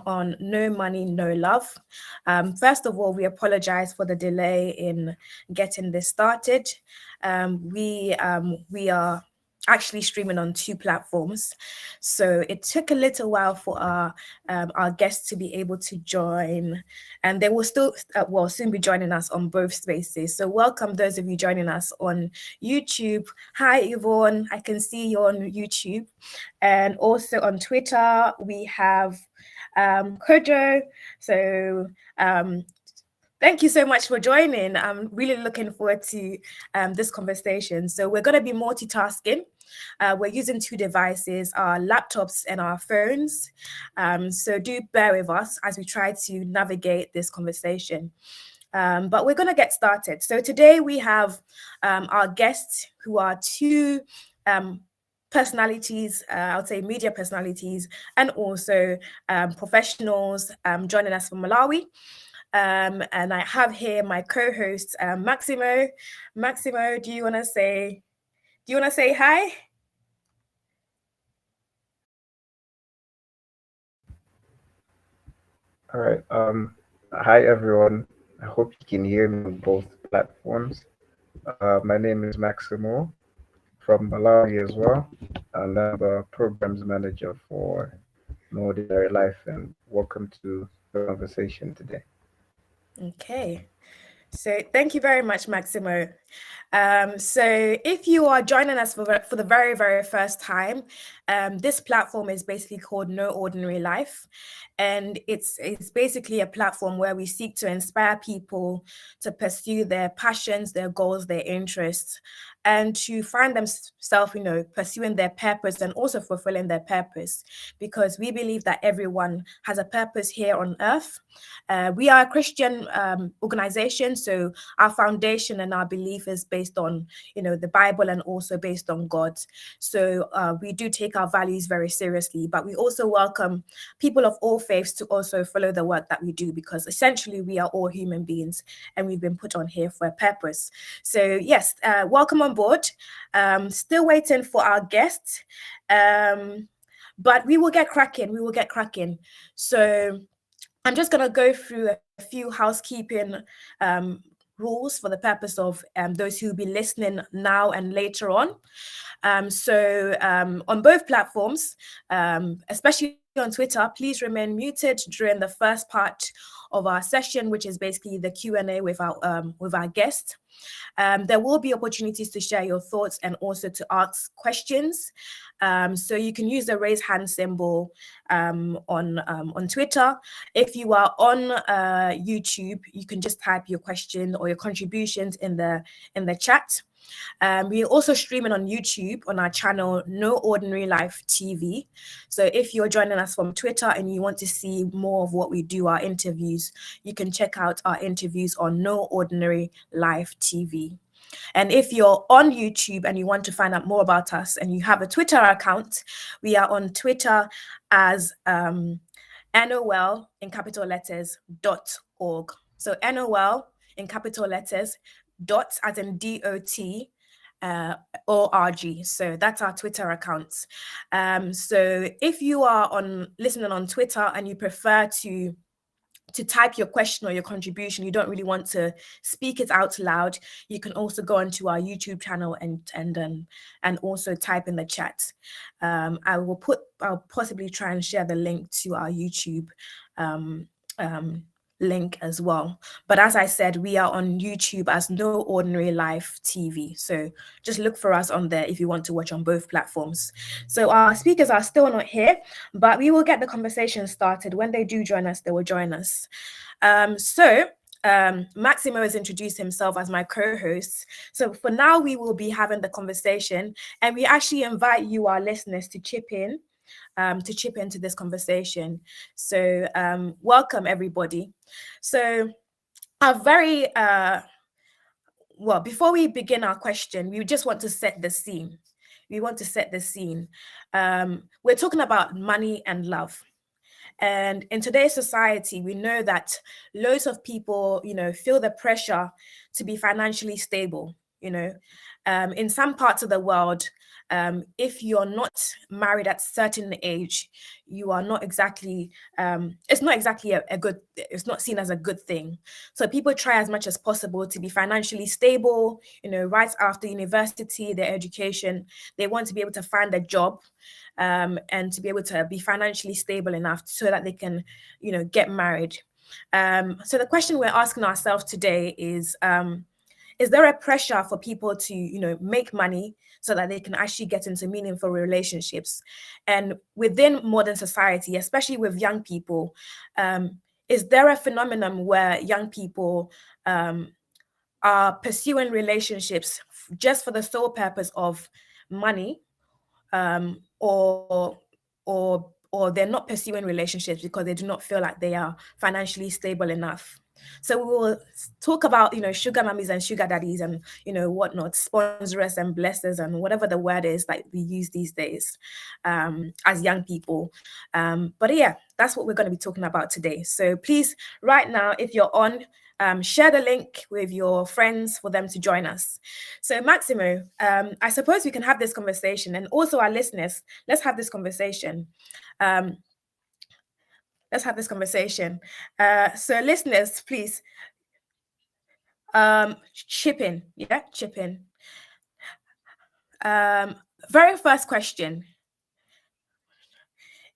on No Money, No Love. First of all, we apologize for the delay in getting this started. We are actually streaming on 2 platforms, so it took a little while for our guests to be able to join, and they will still soon be joining us on both spaces. So welcome those of you joining us on YouTube. Hi Yvonne, I can see you on YouTube, and also on Twitter we have Kojo. So thank you so much for joining. I'm really looking forward to this conversation. So we're going to be multitasking. We're using 2 devices, our laptops and our phones. So do bear with us as we try to navigate this conversation. But we're going to get started. So today we have our guests who are 2 personalities, I would say media personalities, and also professionals joining us from Malawi. And I have here my co-host Maximo. Maximo, do you want to say hi? All right. Hi everyone. I hope you can hear me on both platforms. My name is Maximo from Malawi as well, and I'm the programs manager for No Ordinary Life. And welcome to the conversation today. Okay. So thank you very much, Maximo. So if you are joining us for the very, very first time, this platform is basically called No Ordinary Life. And it's basically a platform where we seek to inspire people to pursue their passions, their goals, their interests, and to find themselves, pursuing their purpose and also fulfilling their purpose, because we believe that everyone has a purpose here on earth. We are a Christian organization, so our foundation and our belief is based on, the Bible and also based on God. So we do take our values very seriously, but we also welcome people of all faiths to also follow the work that we do, because essentially we are all human beings and we've been put on here for a purpose. So yes, welcome on board. Still waiting for our guests, but we will get cracking. So I'm just going to go through a few housekeeping rules for the purpose of those who will be listening now and later on. So on both platforms, especially on Twitter, please remain muted during the first part of our session, which is basically the Q&A with our guest. There will be opportunities to share your thoughts and also to ask questions. So you can use the raise hand symbol on Twitter. If you are on YouTube, you can just type your question or your contributions in the chat. We're also streaming on YouTube on our channel No Ordinary Life TV. So if you're joining us from Twitter and you want to see more of what we do, our interviews, you can check out our interviews on No Ordinary Life TV. And if you're on YouTube and you want to find out more about us and you have a Twitter account, we are on Twitter as NOL in capital letters .org. So NOL in capital letters dot as in DOT ORG. So that's our Twitter accounts. So if you are listening on Twitter and you prefer to type your question or your contribution, you don't really want to speak it out loud, you can also go onto our YouTube channel and also type in the chat. I'll possibly try and share the link to our YouTube link as well. But as I said, we are on YouTube as No Ordinary Life TV. So just look for us on there if you want to watch on both platforms. So our speakers are still not here, but we will get the conversation started. When they do join us, they will join us. Maximo has introduced himself as my co-host. So for now, we will be having the conversation, and we actually invite you, our listeners, to chip into this conversation. So welcome, everybody. So before we begin our question, we just want to set the scene. We're talking about money and love. And in today's society, we know that loads of people, feel the pressure to be financially stable. In some parts of the world, if you're not married at a certain age, you are not exactly, it's not exactly a good, it's not seen as a good thing. So people try as much as possible to be financially stable, right after university, their education. They want to be able to find a job, and to be able to be financially stable enough so that they can, get married. So the question we're asking ourselves today is there a pressure for people to, make money so that they can actually get into meaningful relationships? And within modern society, especially with young people, is there a phenomenon where young people are pursuing relationships just for the sole purpose of money, or they're not pursuing relationships because they do not feel like they are financially stable enough? So we will talk about, sugar mummies and sugar daddies and, whatnot, sponsorers and blessers and whatever the word is that we use these days, as young people. But yeah, that's what we're going to be talking about today. So please, right now, if you're on, share the link with your friends for them to join us. So Maximo, I suppose we can have this conversation, and also our listeners, let's have this conversation. Let's have this conversation. So listeners, please, chip in. Yeah, chip in. Very first question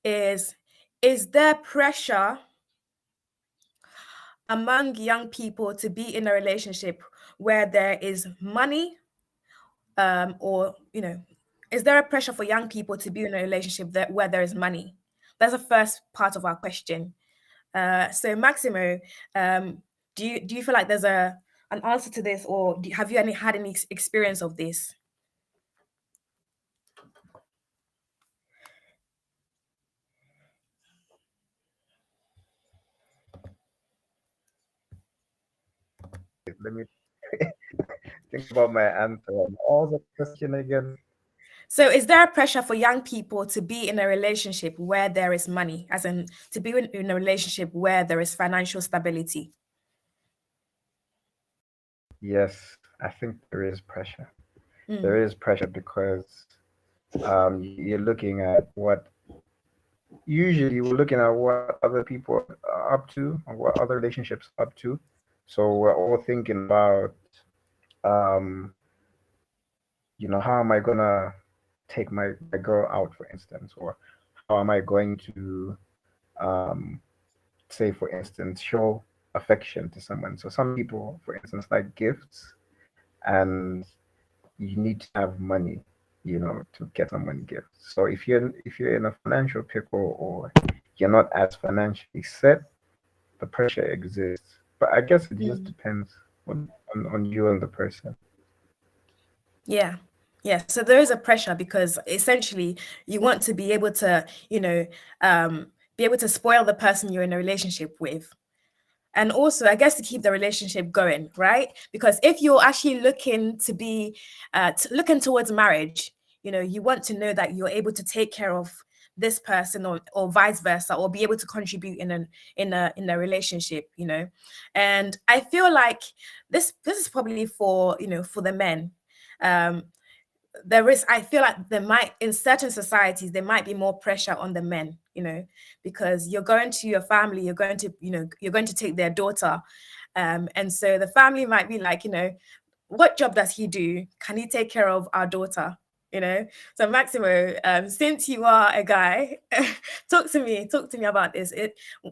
is there pressure among young people to be in a relationship where there is money, or is there a pressure for young people to be in a relationship where there is money? That's the first part of our question. So Maximo, do you feel like there's an answer to this, or have you had any experience of this? Let me think about my answer. All the question again. So is there a pressure for young people to be in a relationship where there is money, as in to be in a relationship where there is financial stability? Yes, I think there is pressure. Mm. There is pressure because you're looking at what usually we're looking at what other people are up to and what other relationships are up to. So we're all thinking about, um, how am I gonna take my girl out, for instance, or how am I going to, um, say, for instance, show affection to someone. So some people, for instance, like gifts, and you need to have money, to get someone gifts. So if you're in a financial pickle or you're not as financially set, the pressure exists. But I guess it just Mm. depends on you and the person. Yeah. Yeah. So there is a pressure because essentially you want to be able to, be able to spoil the person you're in a relationship with. And also, I guess, to keep the relationship going, right? Because if you're actually looking to be, looking towards marriage, you want to know that you're able to take care of this person, or vice versa, or be able to contribute in a relationship, And I feel like this is probably for, for the men. Um, I feel like there might, in certain societies, there might be more pressure on the men, because you're going to your family, you're going to take their daughter, and so the family might be like, what job does he do? Can he take care of our daughter? So Maximo, since you are a guy, talk to me about this.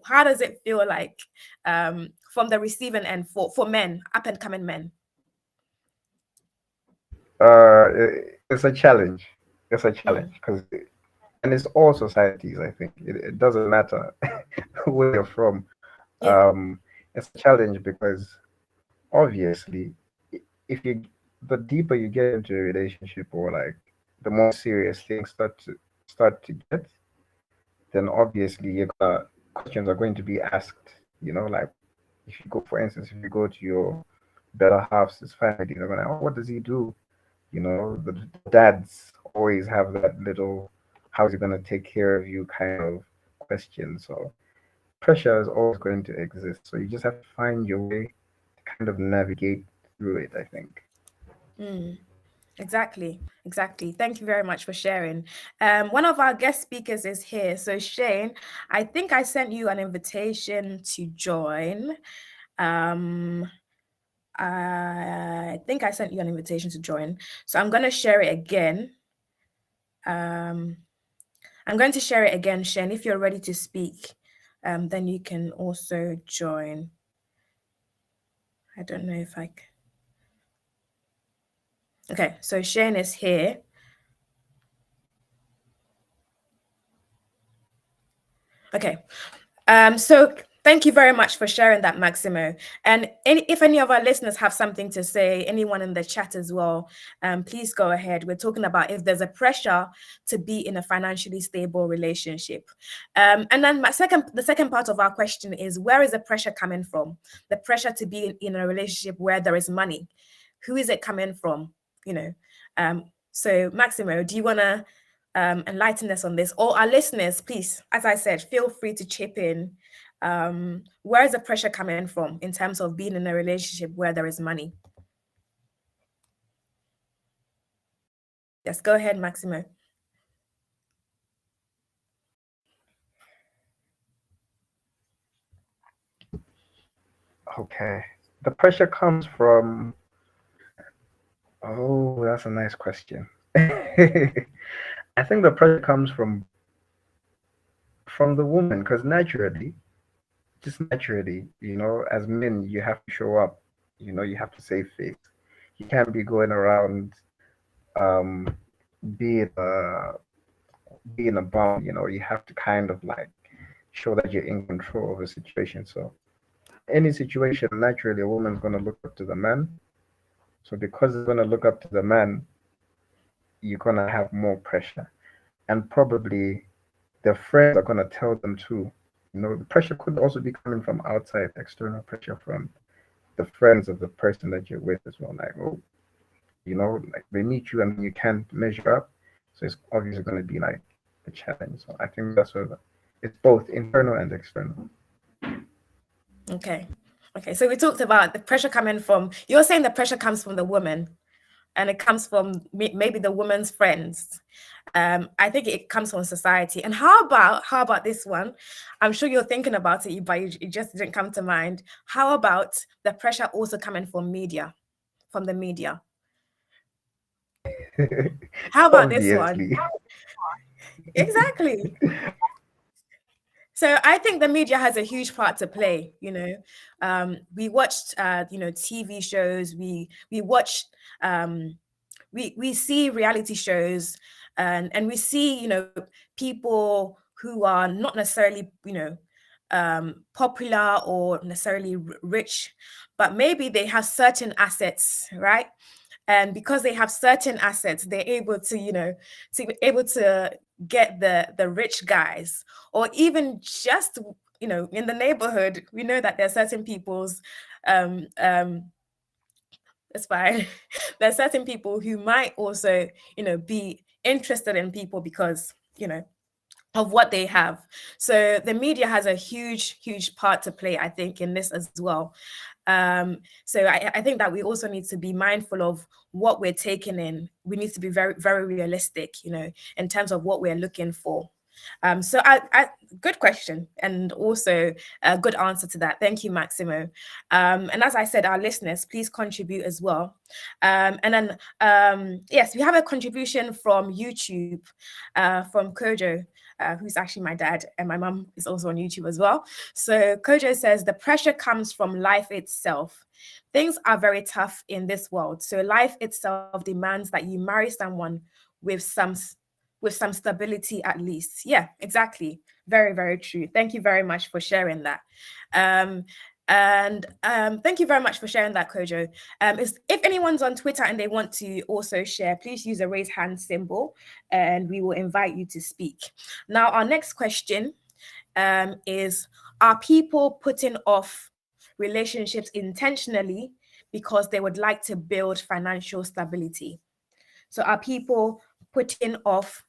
How does it feel like, from the receiving end, for men, up and coming men? It's a challenge. It's a Mm, challenge because, and it's all societies. I think it doesn't matter where you're from. yeah. It's a challenge because obviously, if you the deeper you get into a relationship, or like the more serious things start to get, then obviously questions are going to be asked. Like if you go, for instance, if you go to your better half's family, they're gonna, oh, what does he do? The dads always have that little, how's he gonna take care of you kind of question. So pressure is always going to exist. So you just have to find your way to kind of navigate through it, I think. Exactly. Thank you very much for sharing. One of our guest speakers is here. So Shane, I think I sent you an invitation to join. Um, I think I sent you an invitation to join. So I'm going to share it again. I'm going to share it again, Shane. If you're ready to speak, then you can also join. I don't know if I can. Okay, so Shane is here. Okay. So thank you very much for sharing that, Maximo. And if any of our listeners have something to say, anyone in the chat as well, please go ahead. We're talking about if there's a pressure to be in a financially stable relationship. And then the second part of our question is, where is the pressure coming from? The pressure to be in a relationship where there is money. Who is it coming from? So Maximo, do you want to enlighten us on this, or our listeners, please, as I said, feel free to chip in. Where is the pressure coming from in terms of being in a relationship where there is money? Yes, go ahead, Maximo. Okay. The pressure comes from, oh, that's a nice question. I think the pressure comes from the woman, because just naturally, as men, you have to show up. You have to save face. You can't be going around um, being a bum. You have to kind of like show that you're in control of a situation. So any situation, naturally, a woman's going to look up to the man. So because they're going to look up to the man, you're going to have more pressure. And probably their friends are going to tell them too. The pressure could also be coming from outside, external pressure from the friends of the person that you're with as well. Like, oh, like they meet you and you can't measure up. So it's obviously going to be like a challenge. So I think that's what it's both internal and external. Okay. So we talked about the pressure coming from, you're saying the pressure comes from the woman and it comes from maybe the woman's friends. I think it comes from society. And how about this one? I'm sure you're thinking about it, but it just didn't come to mind. How about the pressure also coming from the media? How about this one? Obviously. Exactly. So I think the media has a huge part to play. We watched, TV shows. We watch, we see reality shows, and we see, people who are not necessarily, popular or necessarily rich, but maybe they have certain assets, right? And because they have certain assets, they're able to, get the rich guys, or even just, in the neighborhood, we know that there are certain people's that's fine. There are certain people who might also, be interested in people because, of what they have. So the media has a huge part to play, I think, in this as well. So I think that we also need to be mindful of what we're taking in. We need to be very, very realistic, in terms of what we're looking for. So good question, and also a good answer to that. Thank you, Maximo. And as I said, our listeners, please contribute as well. And then, yes, we have a contribution from YouTube, from Kojo, who's actually my dad, and my mum is also on YouTube as well. So Kojo says, the pressure comes from life itself. Things are very tough in this world. So life itself demands that you marry someone with some stability at least. Yeah, exactly. Very, very true. Thank you very much for sharing that. And thank you very much for sharing that, Kojo. If anyone's on Twitter and they want to also share, please use the raise hand symbol and we will invite you to speak. Now, our next question is, are people putting off relationships intentionally because they would like to build financial stability? So are people putting off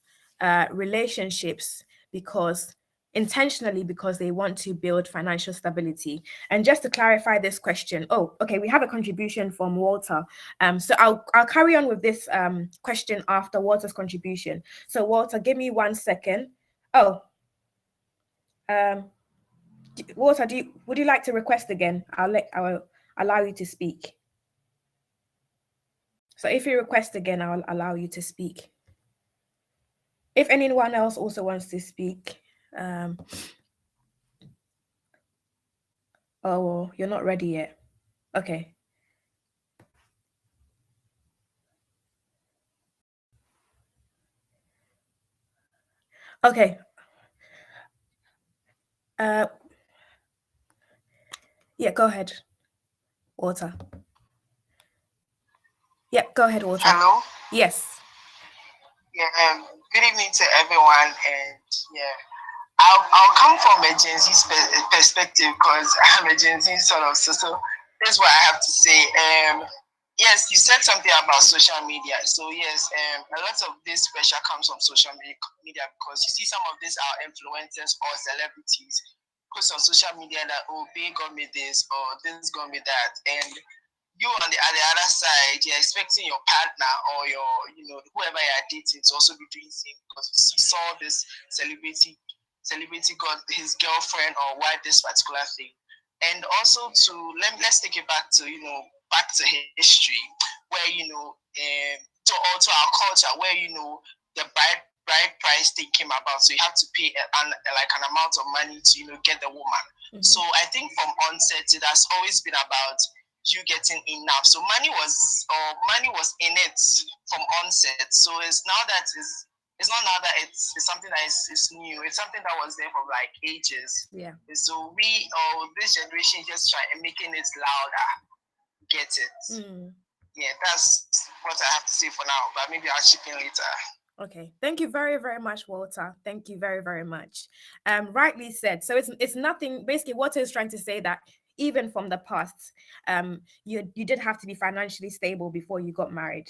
relationships because intentionally because they want to build financial stability. And just to clarify this question, oh, okay, we have a contribution from Walter. So I'll carry on with this question after Walter's contribution. So Walter, give me 1 second. Oh, Walter, would you like to request again? I'll allow you to speak. So if you request again, I'll allow you to speak. If anyone else also wants to speak, oh, you're not ready yet. Okay. Okay. Yeah, go ahead, Walter. Yeah, go ahead, Walter. Hello? Yes. Yeah, good evening to everyone. And yeah, I'll come from a Gen Z perspective because I'm a Gen Z sort of. So that's what I have to say. Yes, you said something about social media. So yes, a lot of this pressure comes from social media because you see some of these are influencers or celebrities post on social media that, oh, babe got me this or this got me that, and you on the other side, you're expecting your partner or your, whoever you're dating to also be doing the same because you saw this celebrity got his girlfriend or wife this particular thing. And also let's take it back to history where to our culture where the bride price thing came about, so you have to pay an amount of money to get the woman. Mm-hmm. So I think from onset it has always been about you getting enough. So money was in it from onset. So it's not now that it's something that is new. It's something that was there for like ages. Yeah. So this generation just try and making it louder. Get it? Mm. Yeah, that's what I have to say for now. But maybe I'll chip in later. Okay, thank you very, very much, Walter. Thank you very, very much. Rightly said. So it's nothing. Basically, Walter is trying to say that even from the past, you did have to be financially stable before you got married.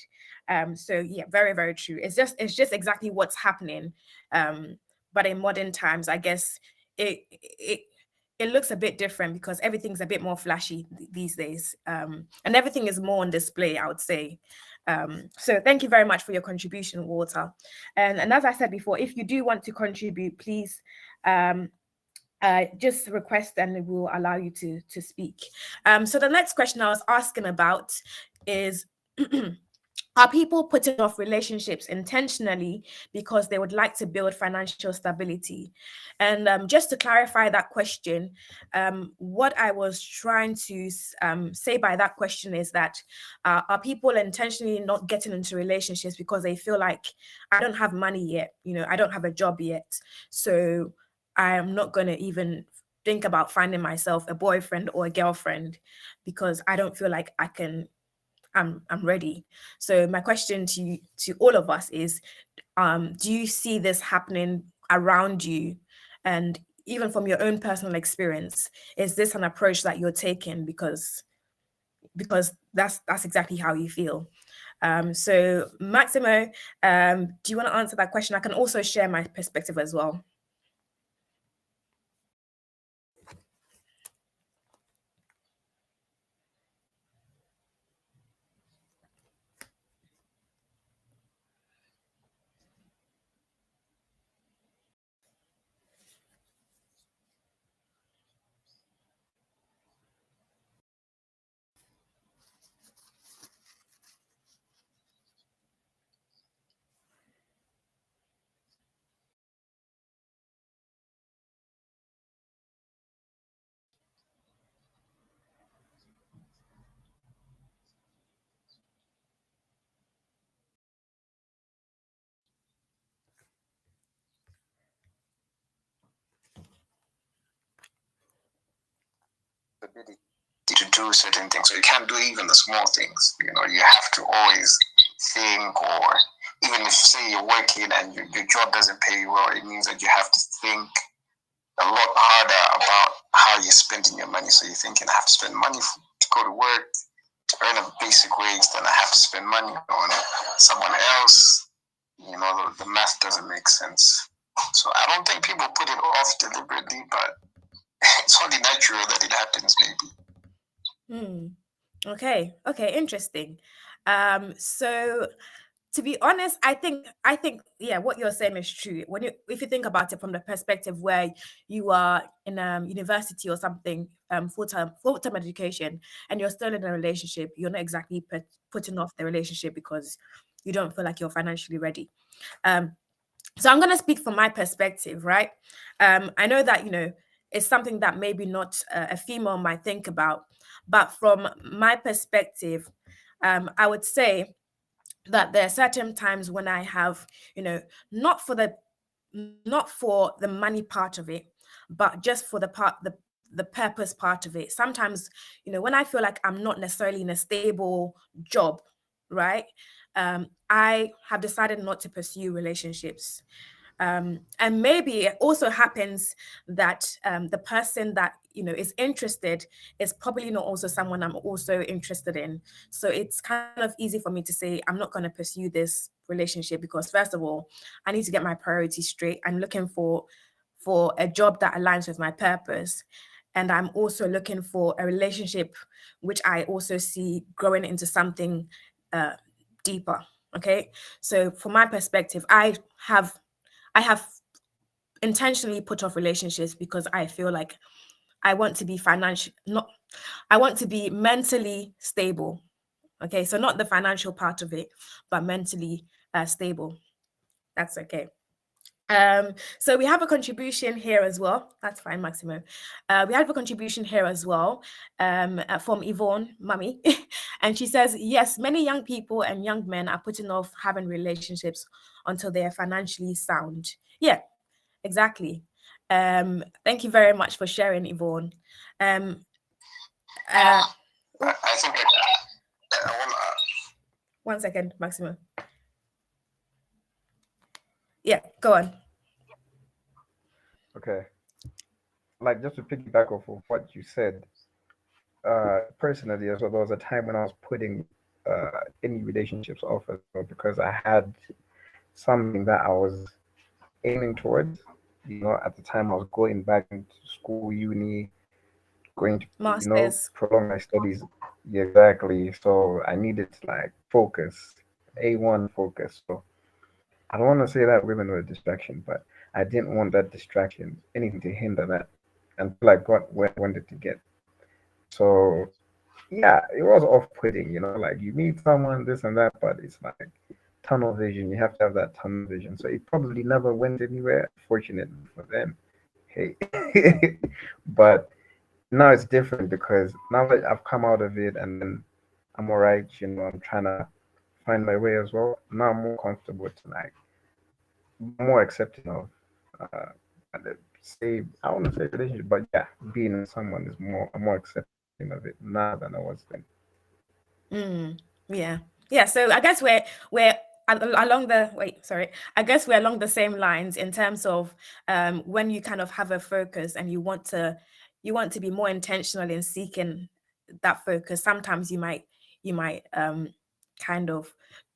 So yeah, very, very true. It's just exactly what's happening. But in modern times, I guess it looks a bit different because everything's a bit more flashy these days, and everything is more on display, I would say. So thank you very much for your contribution, Walter. And as I said before, if you do want to contribute, please just request and we'll allow you to speak. So the next question I was asking about is are people putting off relationships intentionally because they would like to build financial stability? And just to clarify that question, what I was trying to say by that question is that are people intentionally not getting into relationships because they feel like I don't have money yet, I don't have a job yet, so I am not going to even think about finding myself a boyfriend or a girlfriend because I don't feel like I'm ready. So my question to all of us is, do you see this happening around you? And even from your own personal experience, is this an approach that you're taking because that's exactly how you feel? So Maximo, do you want to answer that question? I can also share my perspective as well. Ability to do certain things. So you can't do even the small things. You have to always think, or even if say you're working and your job doesn't pay you well, it means that you have to think a lot harder about how you're spending your money. So you're thinking, I have to spend money to go to work, to earn a basic wage, then I have to spend money on someone else. The math doesn't make sense. So I don't think people put it off deliberately, but it's only natural that it happens, maybe. Okay, interesting. So to be honest, I think yeah, what you're saying is true. If you think about it from the perspective where you are in university or something, full-time education, and you're still in a relationship, you're not exactly putting off the relationship because you don't feel like you're financially ready. So I'm going to speak from my perspective, right? I know that, it's something that maybe not a female might think about, but from my perspective, I would say that there are certain times when I have, not for the money part of it, but just for the purpose part of it. Sometimes, when I feel like I'm not necessarily in a stable job, right? I have decided not to pursue relationships. And maybe it also happens that the person that is interested is probably not also someone I'm also interested in. So it's kind of easy for me to say I'm not going to pursue this relationship because, first of all, I need to get my priorities straight. I'm looking for a job that aligns with my purpose, and I'm also looking for a relationship which I also see growing into something deeper. Okay, so from my perspective, I have intentionally put off relationships because I feel like I want to be I want to be mentally stable. Okay, so not the financial part of it, but mentally stable. That's okay. So we have a contribution here as well. That's fine, Maximo. We have a contribution here as well from Yvonne, mummy. And she says, yes, many young people and young men are putting off having relationships until they are financially sound. Yeah, exactly. Thank you very much for sharing, Yvonne. I think I want to. 1 second, Maximo. Yeah, go on. Okay. Like, just to piggyback off of what you said, personally as well, there was a time when I was putting any relationships off as well because I had something that I was aiming towards. At the time I was going back into school, uni, going to, Masters. prolong my studies. Yeah, exactly. So I needed to like focus, A1 focus. So I don't want to say that women were a distraction, but I didn't want that distraction, anything to hinder that until I got where I wanted to get. So yeah, it was off-putting, like you meet someone, this and that, but it's like tunnel vision. You have to have that tunnel vision. So it probably never went anywhere, fortunately for them. Hey. But now it's different because now that I've come out of it and then I'm all right, I'm trying to find my way as well. Now I'm more comfortable to like more accepting of uh say I want to say relationship, but yeah, being with someone is I'm more accepting of it now than I was then. Yeah. So I guess we're along the I guess we're along the same lines in terms of when you kind of have a focus and you want to be more intentional in seeking that focus. Sometimes you might kind of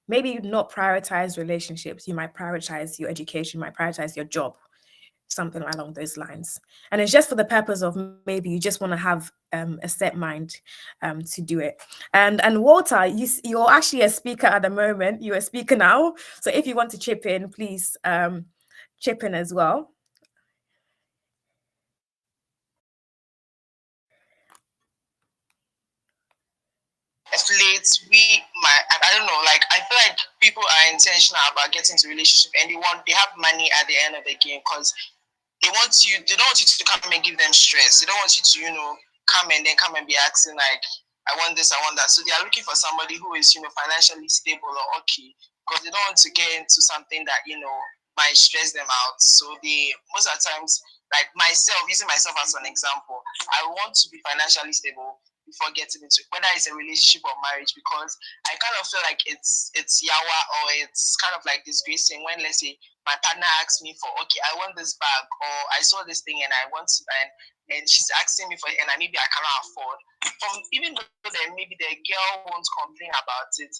maybe not prioritize relationships. You might prioritize your education, you might prioritize your job, something along those lines. And it's just for the purpose of maybe you just want to have a set mind to do it. And Walter, you're actually a speaker at the moment. You're a speaker now. So if you want to chip in, please chip in as well. Athletes, I don't know, like I feel like people are intentional about getting to relationship and they have money at the end of the game because they don't want you to come and give them stress. They don't want you to, come and be asking like, I want this, I want that. So they are looking for somebody who is, financially stable or okay, because they don't want to get into something that, might stress them out. So they, most of the times, like myself, using myself as an example, I want to be financially stable before getting into whether it's a relationship or marriage, because I kind of feel like it's yawa, or it's kind of like disgracing when, let's say, my partner asks me for, okay, I want this bag, or I saw this thing and I want to, and she's asking me for it, and maybe I cannot afford. Even though maybe the girl won't complain about it,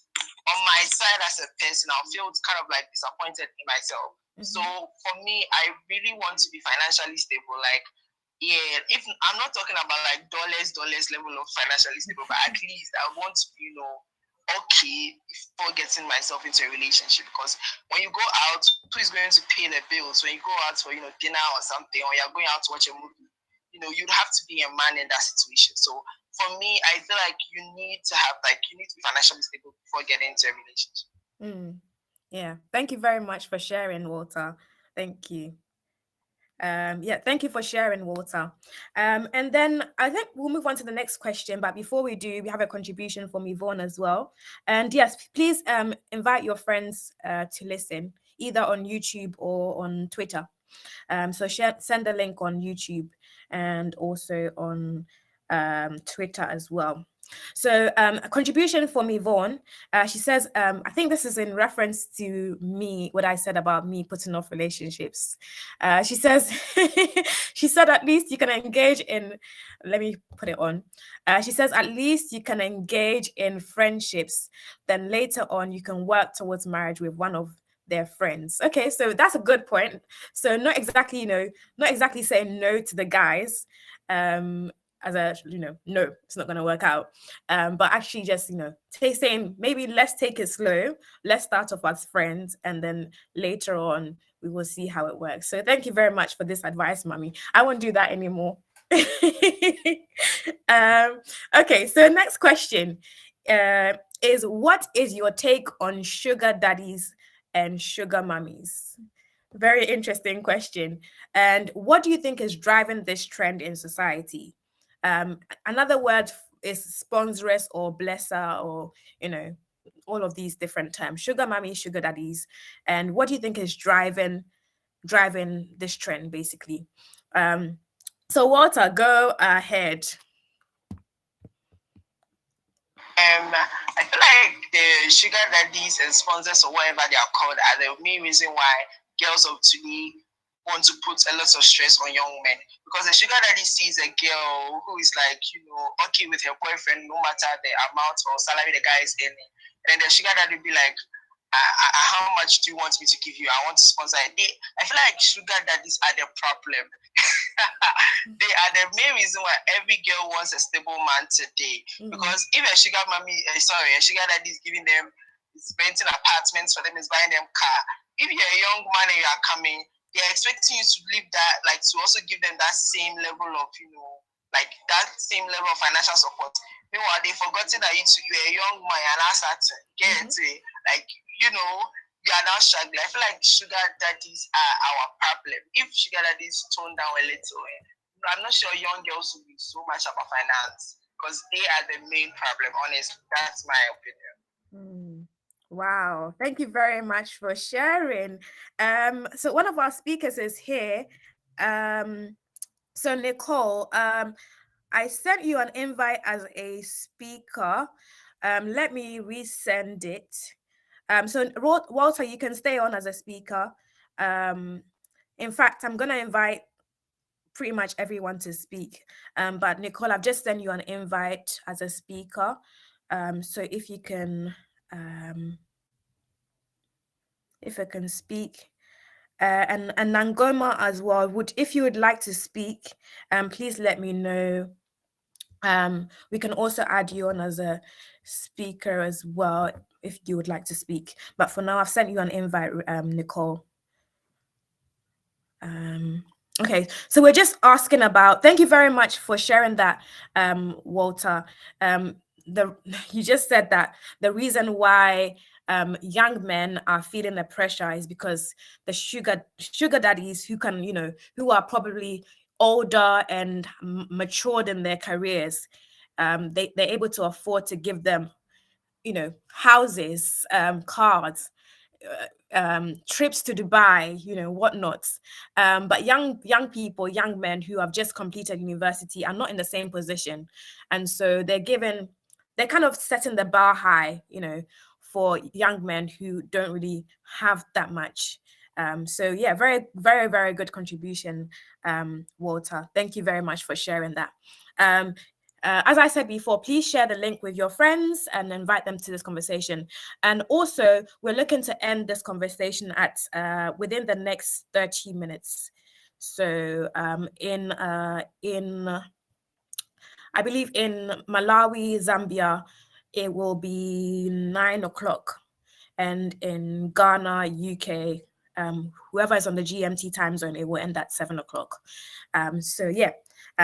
on my side as a person, I'll feel kind of like disappointed in myself. So for me, I really want to be financially stable. Like, yeah, if I'm not talking about like dollars level of financially stable, but at least I want to be, okay before getting myself into a relationship. Because when you go out, who is going to pay the bills? When you go out for dinner or something, or you're going out to watch a movie, you'd have to be a man in that situation. So for me, I feel like you need to be financially stable before getting into a relationship. Yeah, thank you very much for sharing, Walter. Thank you. Yeah, thank you for sharing, Walter. And then I think we'll move on to the next question. But before we do, we have a contribution from Yvonne as well. And yes, please invite your friends to listen, either on YouTube or on Twitter. So send the link on YouTube and also on Twitter as well. So a contribution from Yvonne. She says, I think this is in reference to me, what I said about me putting off relationships. She says, she said, at least you can engage in, let me put it on. She says, at least you can engage in friendships. Then later on, you can work towards marriage with one of their friends. Okay, so that's a good point. So not exactly, not exactly saying no to the guys. As a no, it's not going to work out, but actually just saying maybe let's take it slow, let's start off as friends, and then later on we will see how it works. So thank you very much for this advice, mommy. I won't do that anymore. Okay, so next question is, what is your take on sugar daddies and sugar mummies? Very interesting question. And what do you think is driving this trend in society? Another word is sponsoress or blesser, or all of these different terms: sugar mummies, sugar daddies. And what do you think is driving this trend, basically? So Walter, go ahead. I feel like the sugar daddies and sponsors, or whatever they are called, are the main reason why girls of today want to put a lot of stress on young men. Because the sugar daddy sees a girl who is like, okay with her boyfriend, no matter the amount or salary the guy is earning. And then the sugar daddy will be like, how much do you want me to give you? I want to sponsor it. I feel like sugar daddies are the problem. They are the main reason why every girl wants a stable man today. Because if a sugar daddy is giving them, is renting apartments for them, is buying them car. If you're a young man and you are coming, they're expecting you to live that, like to also give them that same level of, like that same level of financial support. Meanwhile, they've forgotten that you're a young man and asked her to get into it. Like, you are now struggling. I feel like sugar daddies are our problem. If sugar daddies tone down a little, I'm not sure young girls will be so much about finance, because they are the main problem, honestly. That's my opinion. Wow, thank you very much for sharing. So one of our speakers is here. So Nicole, I sent you an invite as a speaker. Let me resend it. So Walter, you can stay on as a speaker. In fact, I'm gonna invite pretty much everyone to speak. But Nicole, I've just sent you an invite as a speaker. So if you can, speak. And Nangoma as well, if you would like to speak, please let me know. We can also add you on as a speaker as well if you would like to speak. But for now, I've sent you an invite, Nicole. Okay, so we're just asking about. Thank you very much for sharing that, Walter. You just said that the reason why young men are feeling the pressure is because the sugar daddies who can, who are probably older and matured in their careers, they're able to afford to give them, houses, cars, trips to Dubai, whatnot. But young people, young men who have just completed university are not in the same position, and so they're kind of setting the bar high, for young men who don't really have that much. So yeah, very, very, very good contribution, Walter. Thank you very much for sharing that. as I said before, please share the link with your friends and invite them to this conversation. And also, we're looking to end this conversation at within the next 30 minutes. So in I believe in Malawi, Zambia, it will be 9 o'clock, and in Ghana, UK, whoever is on the GMT time zone, it will end at 7 o'clock. So yeah,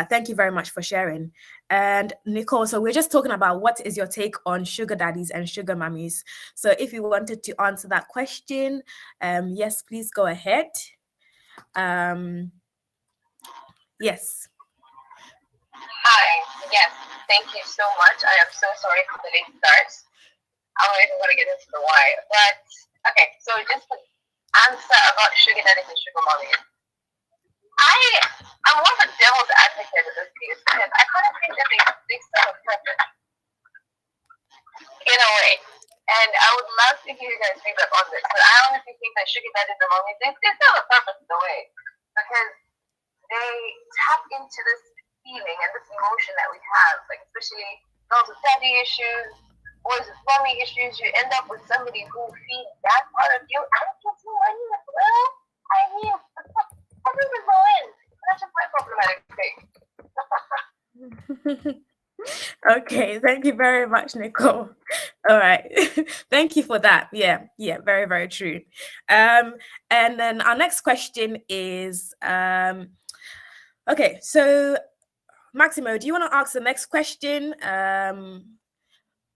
thank you very much for sharing. And Nicole, so we're just talking about what is your take on sugar daddies and sugar mummies. So if you wanted to answer that question, yes, please go ahead. Yes. Hi, yes, thank you so much. I am so sorry for the late start. I don't even want to get into the why, but okay, so just to answer about sugar daddies and sugar mommies. I'm more of a devil's advocate in this case because I kind of think that they serve a purpose in a way. And I would love to hear you guys feedback on this. But I honestly think that sugar daddies and mommies, they serve a purpose in a way because they tap into this feeling and this emotion that we have, like especially girls with daddy issues, boys with mommy issues. You end up with somebody who feeds that part of you. I don't get you money as well. I mean, I don't even go in. That's just my problematic thing. Okay, thank you very much, Nicole. All right, thank you for that. Yeah, very, very true. And then our next question is, okay, so Maximo, do you want to ask the next question? The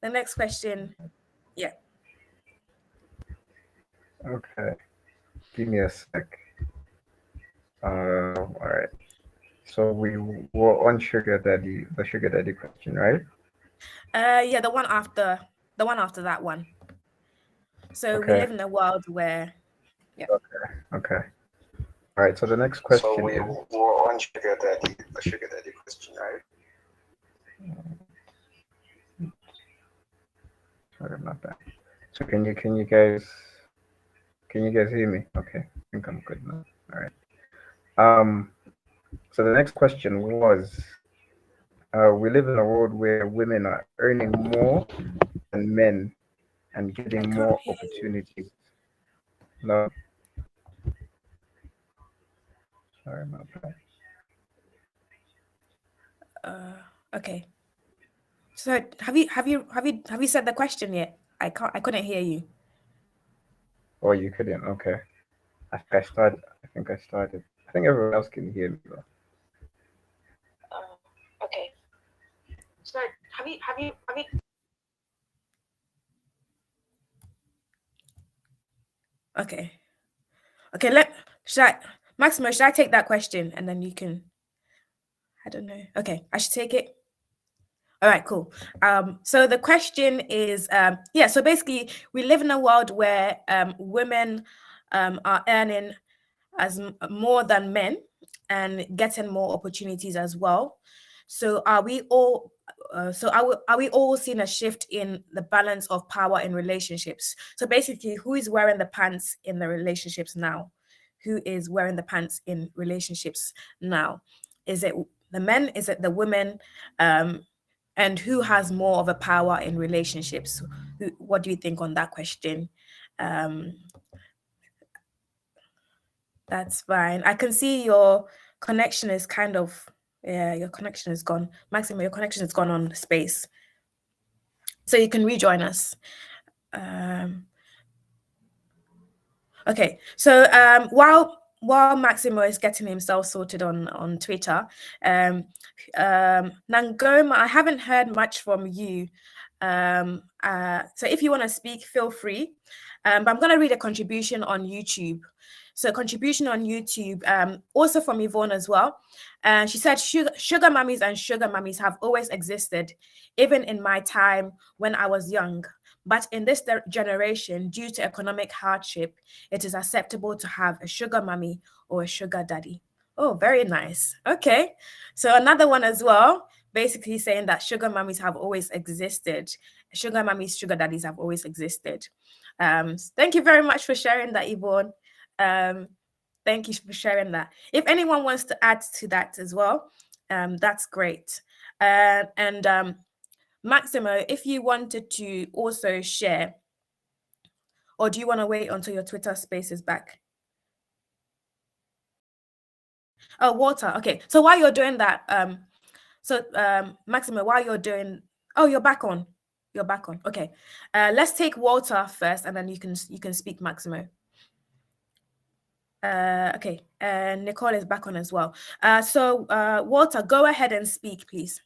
next question, yeah. Okay, give me a sec. All right. So we were on the sugar daddy question, right? Yeah, the one after that one. So we live in a world where, yeah. Okay. All right. So the next question. So we were on the sugar daddy question, right? Sorry about that. So can you guys hear me? Okay, I think I'm good now. All right. So the next question was, we live in a world where women are earning more than men and getting more opportunities. No. Sorry about that. Okay. So have you said the question yet? I couldn't hear you. Oh, you couldn't. Okay. I think I started. I think everyone else can hear me though. Okay. So have you? Okay. Okay. Maximo, should I take that question and then you can? I don't know. Okay, I should take it. All right, cool. So the question is, yeah. So basically, we live in a world where women are earning more than men and getting more opportunities as well. So are we all seeing a shift in the balance of power in relationships? So basically, who is wearing the pants in the relationships now? Who is wearing the pants in relationships now? Is it the men? Is it the women? And who has more of a power in relationships? What do you think on that question? That's fine. I can see your connection is kind of, yeah, your connection is gone. Maximo, your connection is gone on space. So you can rejoin us. Okay, so while Maximo is getting himself sorted on Twitter, Nangoma, I haven't heard much from you. So if you want to speak, feel free. But I'm going to read a contribution on YouTube. So contribution on YouTube, also from Yvonne as well. She said, sugar mummies and sugar mummies have always existed, even in my time when I was young. But in this generation, due to economic hardship, it is acceptable to have a sugar mummy or a sugar daddy. Oh, very nice. Okay. So another one as well, basically saying that sugar mummies have always existed. Sugar mummies, sugar daddies have always existed. Thank you very much for sharing that, Yvonne. Thank you for sharing that. If anyone wants to add to that as well, That's great. And Maximo, if you wanted to also share, or do you want to wait until your Twitter space is back? Oh, Walter. Okay. So while you're doing that, Maximo, while you're doing, oh, you're back on. You're back on. Okay. Let's take Walter first, and then you can speak, Maximo. Okay. Nicole is back on as well. So Walter, go ahead and speak, please.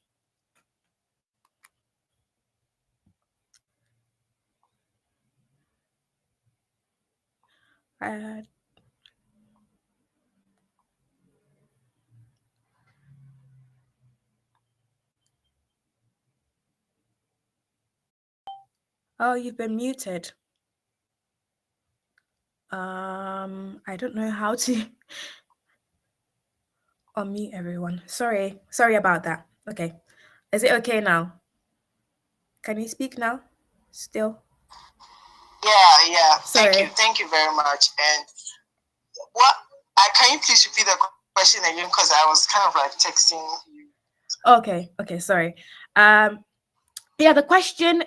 Oh, you've been muted. I don't know how to unmute everyone. Sorry about that. Okay. Is it okay now? Can you speak now? Still? Yeah. Sorry. Thank you very much. And what? Can you please repeat the question again? Because I was kind of like texting you. Okay. Sorry. Yeah. The question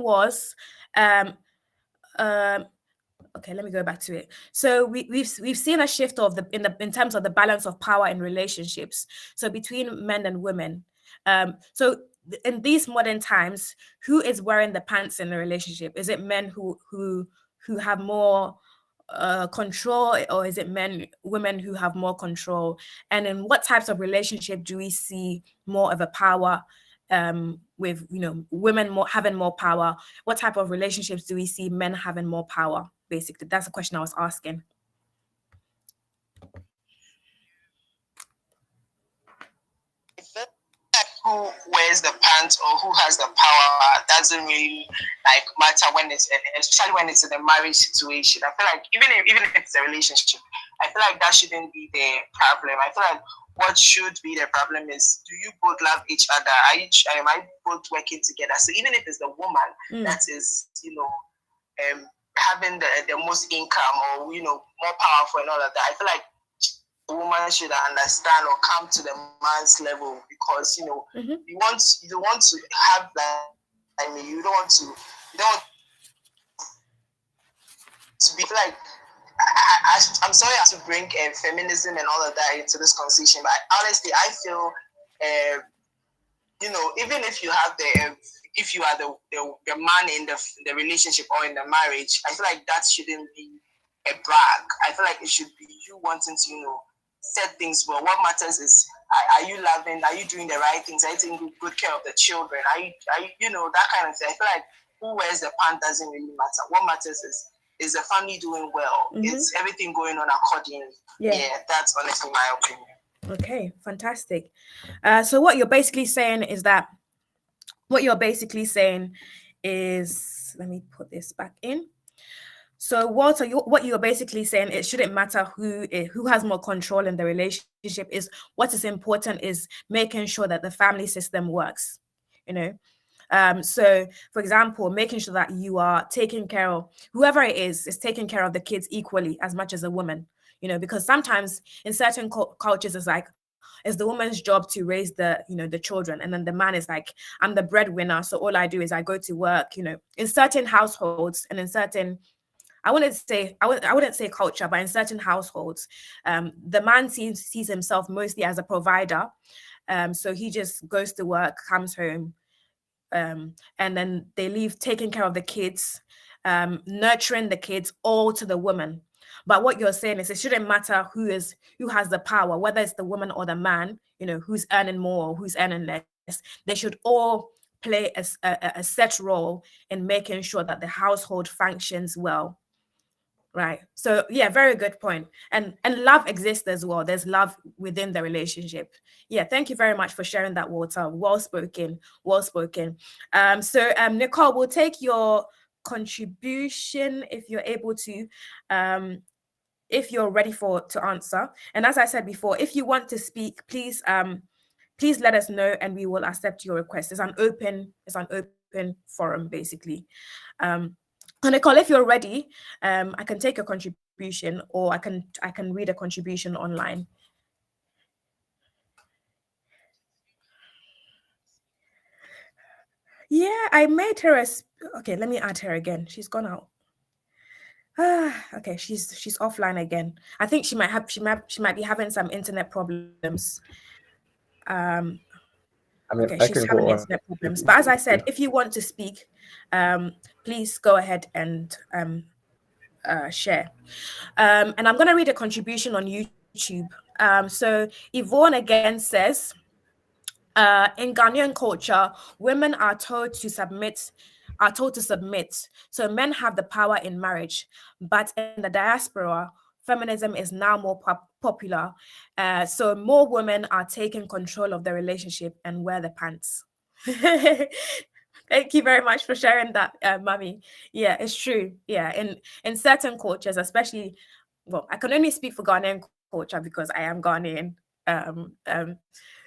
was, okay, let me go back to it. So we've seen a shift of in terms of the balance of power in relationships, so between men and women. So in these modern times, who is wearing the pants in the relationship? Is it men who have more control, or is it women who have more control? And in what types of relationship do we see more of a power, with women having more power? What type of relationships do we see men having more power? Basically, that's the question I was asking. Who wears the pants or who has the power doesn't really like matter when it's, especially when it's in a marriage situation. I feel like even if it's a relationship, I feel like that shouldn't be the problem. I feel like what should be the problem is, do you both love each other? Am I both working together? So even if it's the woman that is, having the most income, or more powerful and all of that, I feel like the woman should understand or come to the man's level, because you want to have that. I mean, you don't want to be like. I'm sorry to bring feminism and all of that into this conversation, but honestly, I feel, even if you have if you are the man in the relationship or in the marriage, I feel like that shouldn't be a brag. I feel like it should be you wanting to, set things well. What matters is, are you loving? Are you doing the right things? Are you taking good care of the children? Are you that kind of thing? I feel like who wears the pants doesn't really matter. What matters is the family doing well? Is everything going on accordingly? Yeah, that's honestly my opinion. Okay, fantastic. So what you're basically saying is, let me put this back in. So Walter, what you're basically saying, it shouldn't matter who has more control in the relationship. Is what is important is making sure that the family system works. So for example, making sure that you are taking care of whoever it is taking care of the kids equally as much as a woman. Because sometimes in certain cultures it's the woman's job to raise the children, and then the man is like, I'm the breadwinner, so all I do is I go to work. In certain households and in certain, I wouldn't say culture, but in certain households, the man sees himself mostly as a provider. So he just goes to work, comes home, and then they leave taking care of the kids, nurturing the kids, all to the woman. But what you're saying is, it shouldn't matter who has the power, whether it's the woman or the man, who's earning more or who's earning less. They should all play a set role in making sure that the household functions well. Right. So yeah, very good point. And love exists as well. There's love within the relationship. Yeah, thank you very much for sharing that, Walter. Well spoken. So Nicole, we'll take your contribution if you're able to, if you're ready to answer. And as I said before, if you want to speak, please let us know and we will accept your request. It's an open forum, basically. Nicole, if you're ready, I can take a contribution, or I can read a contribution online. Yeah, I made her okay, let me add her again. She's gone out. Okay, she's offline again. I think she might be having some internet problems. Um, I mean, okay, I she's can having go on internet if problems. But as I said, if if you want to speak, please go ahead and share. And I'm going to read a contribution on YouTube. So Yvonne again says, in Ghanaian culture, women are told to submit. So men have the power in marriage, but in the diaspora, feminism is now more popular. So more women are taking control of the relationship and wear the pants. Thank you very much for sharing that, Mami. Yeah, it's true. Yeah, in certain cultures, especially, well, I can only speak for Ghanaian culture because I am Ghanaian. Um, um,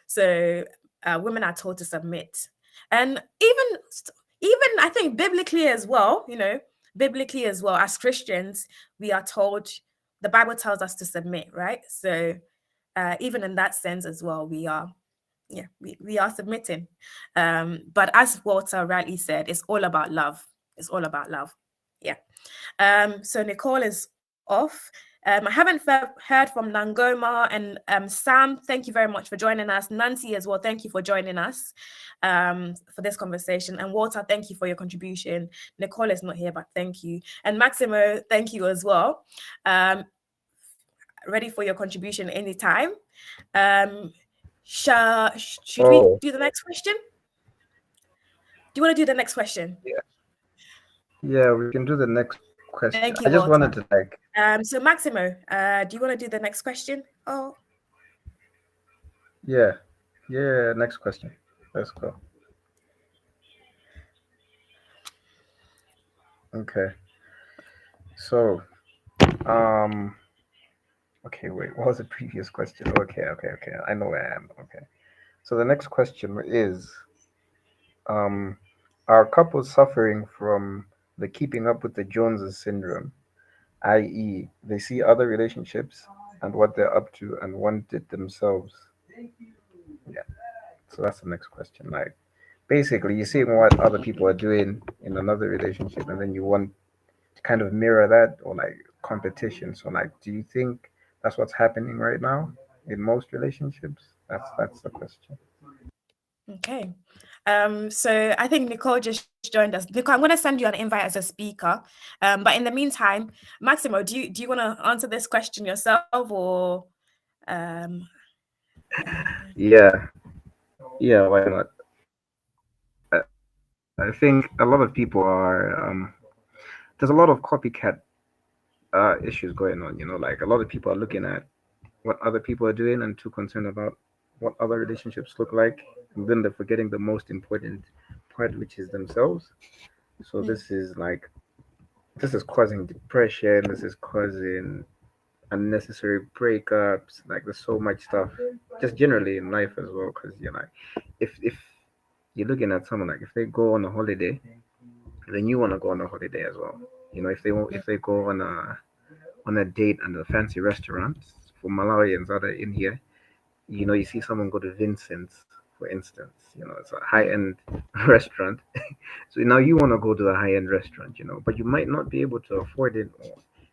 so women are told to submit, and even I think biblically as well. Biblically as well, as Christians, we are told, the Bible tells us to submit, right? So even in that sense as well, we are submitting. But as Walter rightly said, it's all about love. It's all about love. Yeah. So Nicole is off. I haven't heard from Nangoma and Sam. Thank you very much for joining us. Nancy as well. Thank you for joining us for this conversation. And Walter, thank you for your contribution. Nicole is not here, but thank you. And Maximo, thank you as well. Ready for your contribution anytime. Should we oh do the next question? Do you want to do the next question? yeah, we can do the next question. Thank I you, just wanted Walter. to like So Maximo, do you want to do the next question? Oh, yeah yeah next question. Let's go. Okay, so um okay, wait, what was the previous question? Okay, I know where I am. Okay, so the next question is um are couples suffering from the keeping up with the Joneses syndrome, i.e., they see other relationships and what they're up to and want it themselves? Yeah, so that's the next question. Like, basically, you're seeing what other people are doing in another relationship, and then you want to kind of mirror that, or like competition. So, like, do you think that's what's happening right now in most relationships? That's the question. okay. So I think Nicole just joined us. Nicole, I'm going to send you an invite as a speaker. But in the meantime, Maximo, do you want to answer this question yourself, or um, Yeah, yeah, why not? I think a lot of people are. There's a lot of copycat issues going on. Like a lot of people are looking at what other people are doing and too concerned about what other relationships look like, and then they're forgetting the most important part, which is themselves. So mm, this is causing depression. This is causing unnecessary breakups. Like there's so much stuff, just generally in life as well. Because if you're looking at someone, like if they go on a holiday, then you want to go on a holiday as well. If they go on a date and a fancy restaurant, for Malawians that are in here, you see someone go to Vincent's, for instance. It's a high mm, end restaurant. So now you want to go to a high end restaurant, but you might not be able to afford it, or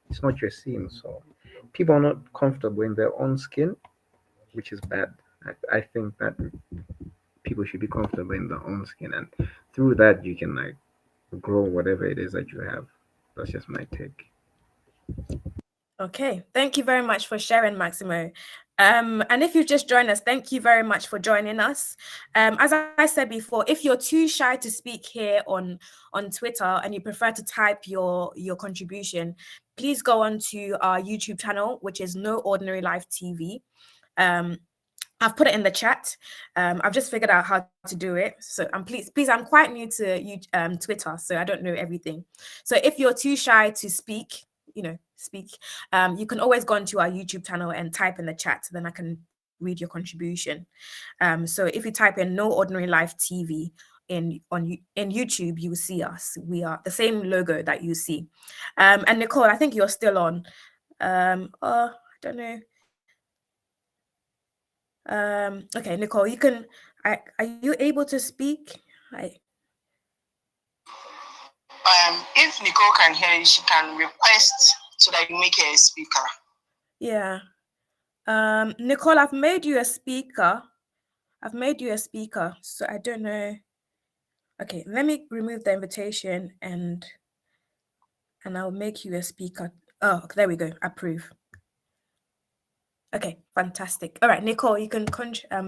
it's not your scene. So people are not comfortable in their own skin, which is bad. I think that people should be comfortable in their own skin, and through that you can like grow whatever it is that you have. That's just my take. okay. Thank you very much for sharing, Maximo. And if you've just joined us, thank you very much for joining us. As I said before, if you're too shy to speak here on Twitter and you prefer to type your contribution, please go on to our YouTube channel, which is No Ordinary Life TV. Um, I've put it in the chat. I've just figured out how to do it. So please, I'm quite new to Twitter, so I don't know everything. So if you're too shy to speak, speak, you can always go onto our YouTube channel and type in the chat. Then I can read your contribution. So if you type in No Ordinary Life TV in YouTube, you will see us. We are the same logo that you see. And Nicole, I think you're still on. I don't know. Okay, Nicole, you can. Are you able to speak? I if Nicole can hear you, she can request so that you make her a speaker. Yeah. Nicole, I've made you a speaker. So I don't know. Okay, let me remove the invitation and I'll make you a speaker. Oh, there we go. Approve. Okay, fantastic. All right, Nicole, you can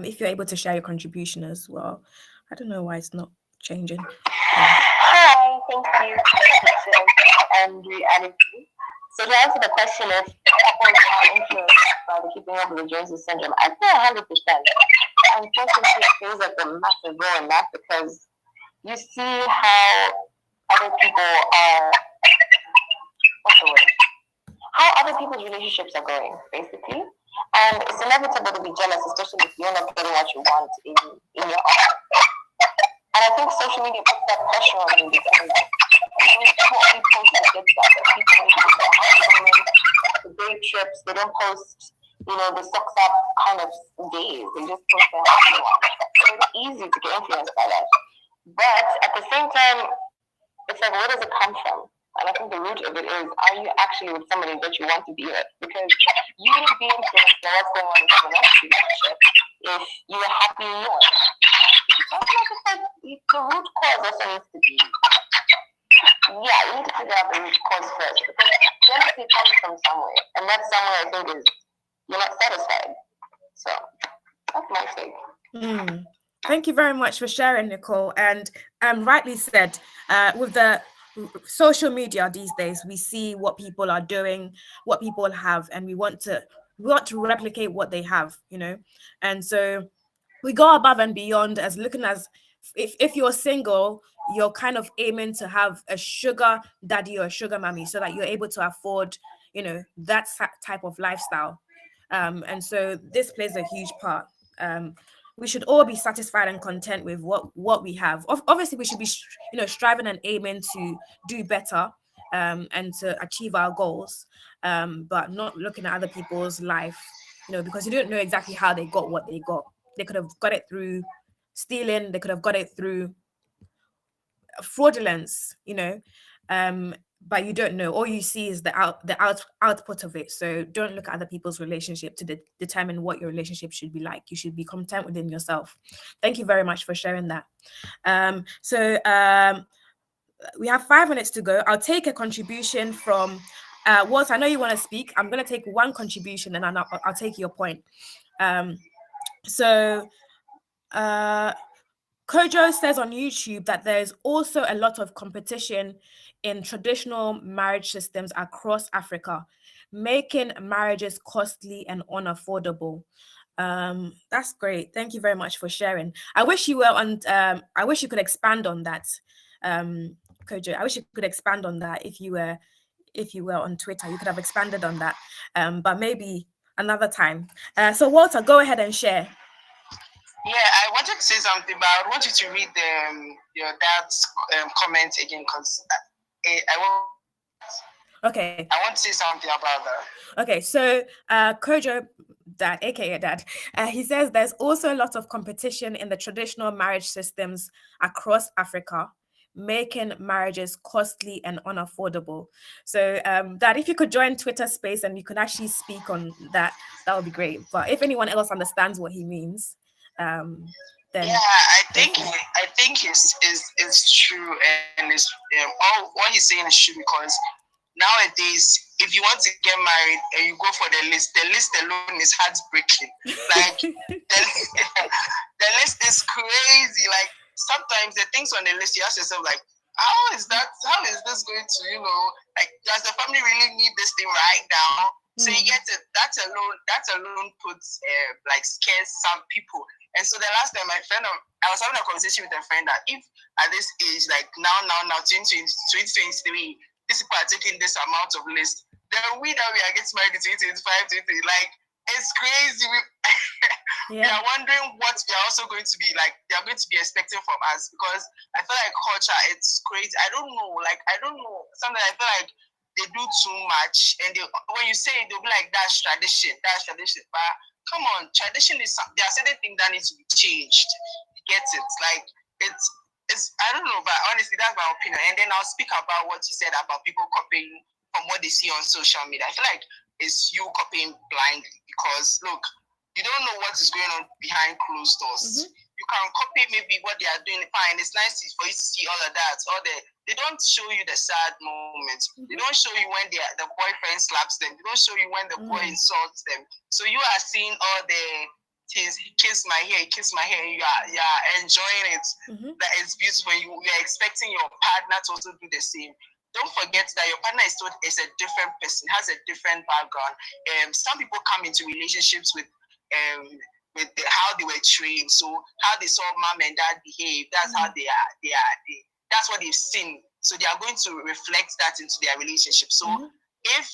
if you're able to share your contribution as well. I don't know why it's not changing. Hi, thank you. And reality. So to answer the question of couples are influenced by the keeping up with the Joneses syndrome, I think 100%. Unfortunately, it plays like a massive role in that because you see how other people are, what's the word? How other people's relationships are going, basically. And it's inevitable to be jealous, especially if you're not getting what you want in your own. And I think social media puts that pressure on you because people only post the good stuff. People only post the great trips. They don't post, the sucks up kind of days. They just post their happy ones. So it's easy to get influenced by that. But at the same time, it's like, where does it come from? And I think the root of it is, are you actually with somebody that you want to be with? Because you wouldn't be influenced by what's going on in someone else's relationship if you were happy in yours. So I feel like it's like the root cause also needs to be, you need to figure out the root cause first. Because jealousy comes from somewhere. And that somewhere, I think, is you're not satisfied. So that's my take. Thank you very much for sharing, Nicole. And rightly said, with the social media these days, we see what people are doing, what people have, and we want to replicate what they have, and so we go above and beyond as looking as if you're single, you're kind of aiming to have a sugar daddy or a sugar mommy so that you're able to afford that type of lifestyle, and so this plays a huge part. We should all be satisfied and content with what we have. Obviously, we should be, striving and aiming to do better, and to achieve our goals, but not looking at other people's life, because you don't know exactly how they got what they got. They could have got it through stealing. They could have got it through fraudulence, but you don't know. All you see is the output of it. So don't look at other people's relationship to determine what your relationship should be like. You should be content within yourself. Thank you very much for sharing that. We have 5 minutes to go. I'll take a contribution from Walt. I know you want to speak. I'm going to take one contribution and I'll take your point. Kojo says on YouTube that there's also a lot of competition in traditional marriage systems across Africa, making marriages costly and unaffordable. That's great. Thank you very much for sharing. I wish you could expand on that, Kojo. I wish you could expand on that if you were on Twitter. You could have expanded on that, but maybe another time. So Walter, go ahead and share. Yeah, I wanted to say something, but I want you to read your dad's comment again because Okay. I want to say something about that. Okay, so Kojo, Dad, aka Dad, he says there's also a lot of competition in the traditional marriage systems across Africa, making marriages costly and unaffordable. So Dad, if you could join Twitter Space and you could actually speak on that, that would be great. But if anyone else understands what he means, then I think it's true, and it's all what he's saying is true because nowadays, if you want to get married and you go for the list alone is heartbreaking. Like the list is crazy. Like sometimes the things on the list, you ask yourself like, how is this going to, like, does the family really need this thing right now? So you get it. That alone puts like scares some people. And so the last time I was having a conversation with a friend that if at this age, like now 2023, these people are taking this amount of list, then we are getting married in 2025, like it's crazy. We are wondering what they are also going to be like. They are going to be expecting from us because I feel like culture, it's crazy. I don't know. Sometimes I feel like they do too much, and when you say it, they'll be like, that's tradition. But come on, tradition is there are certain things that need to be changed. You get it? Like it's Yes, I don't know, but honestly, that's my opinion. And then I'll speak about what you said about people copying from what they see on social media. I feel like it's you copying blindly because look, you don't know what is going on behind closed doors. Mm-hmm. You can copy maybe what they are doing fine. It's nice for you to see all of that. Or they don't show you the sad moments. Mm-hmm. They don't show you when the boyfriend slaps them. They don't show you when the boy insults them. So you are seeing all the things, kiss my hair. You are enjoying it. Mm-hmm. That is beautiful. You are expecting your partner to also do the same. Don't forget that your partner is a different person, has a different background. Some people come into relationships with how they were trained, so how they saw mom and dad behave. That's how they are. That's what they've seen. So they are going to reflect that into their relationship. So if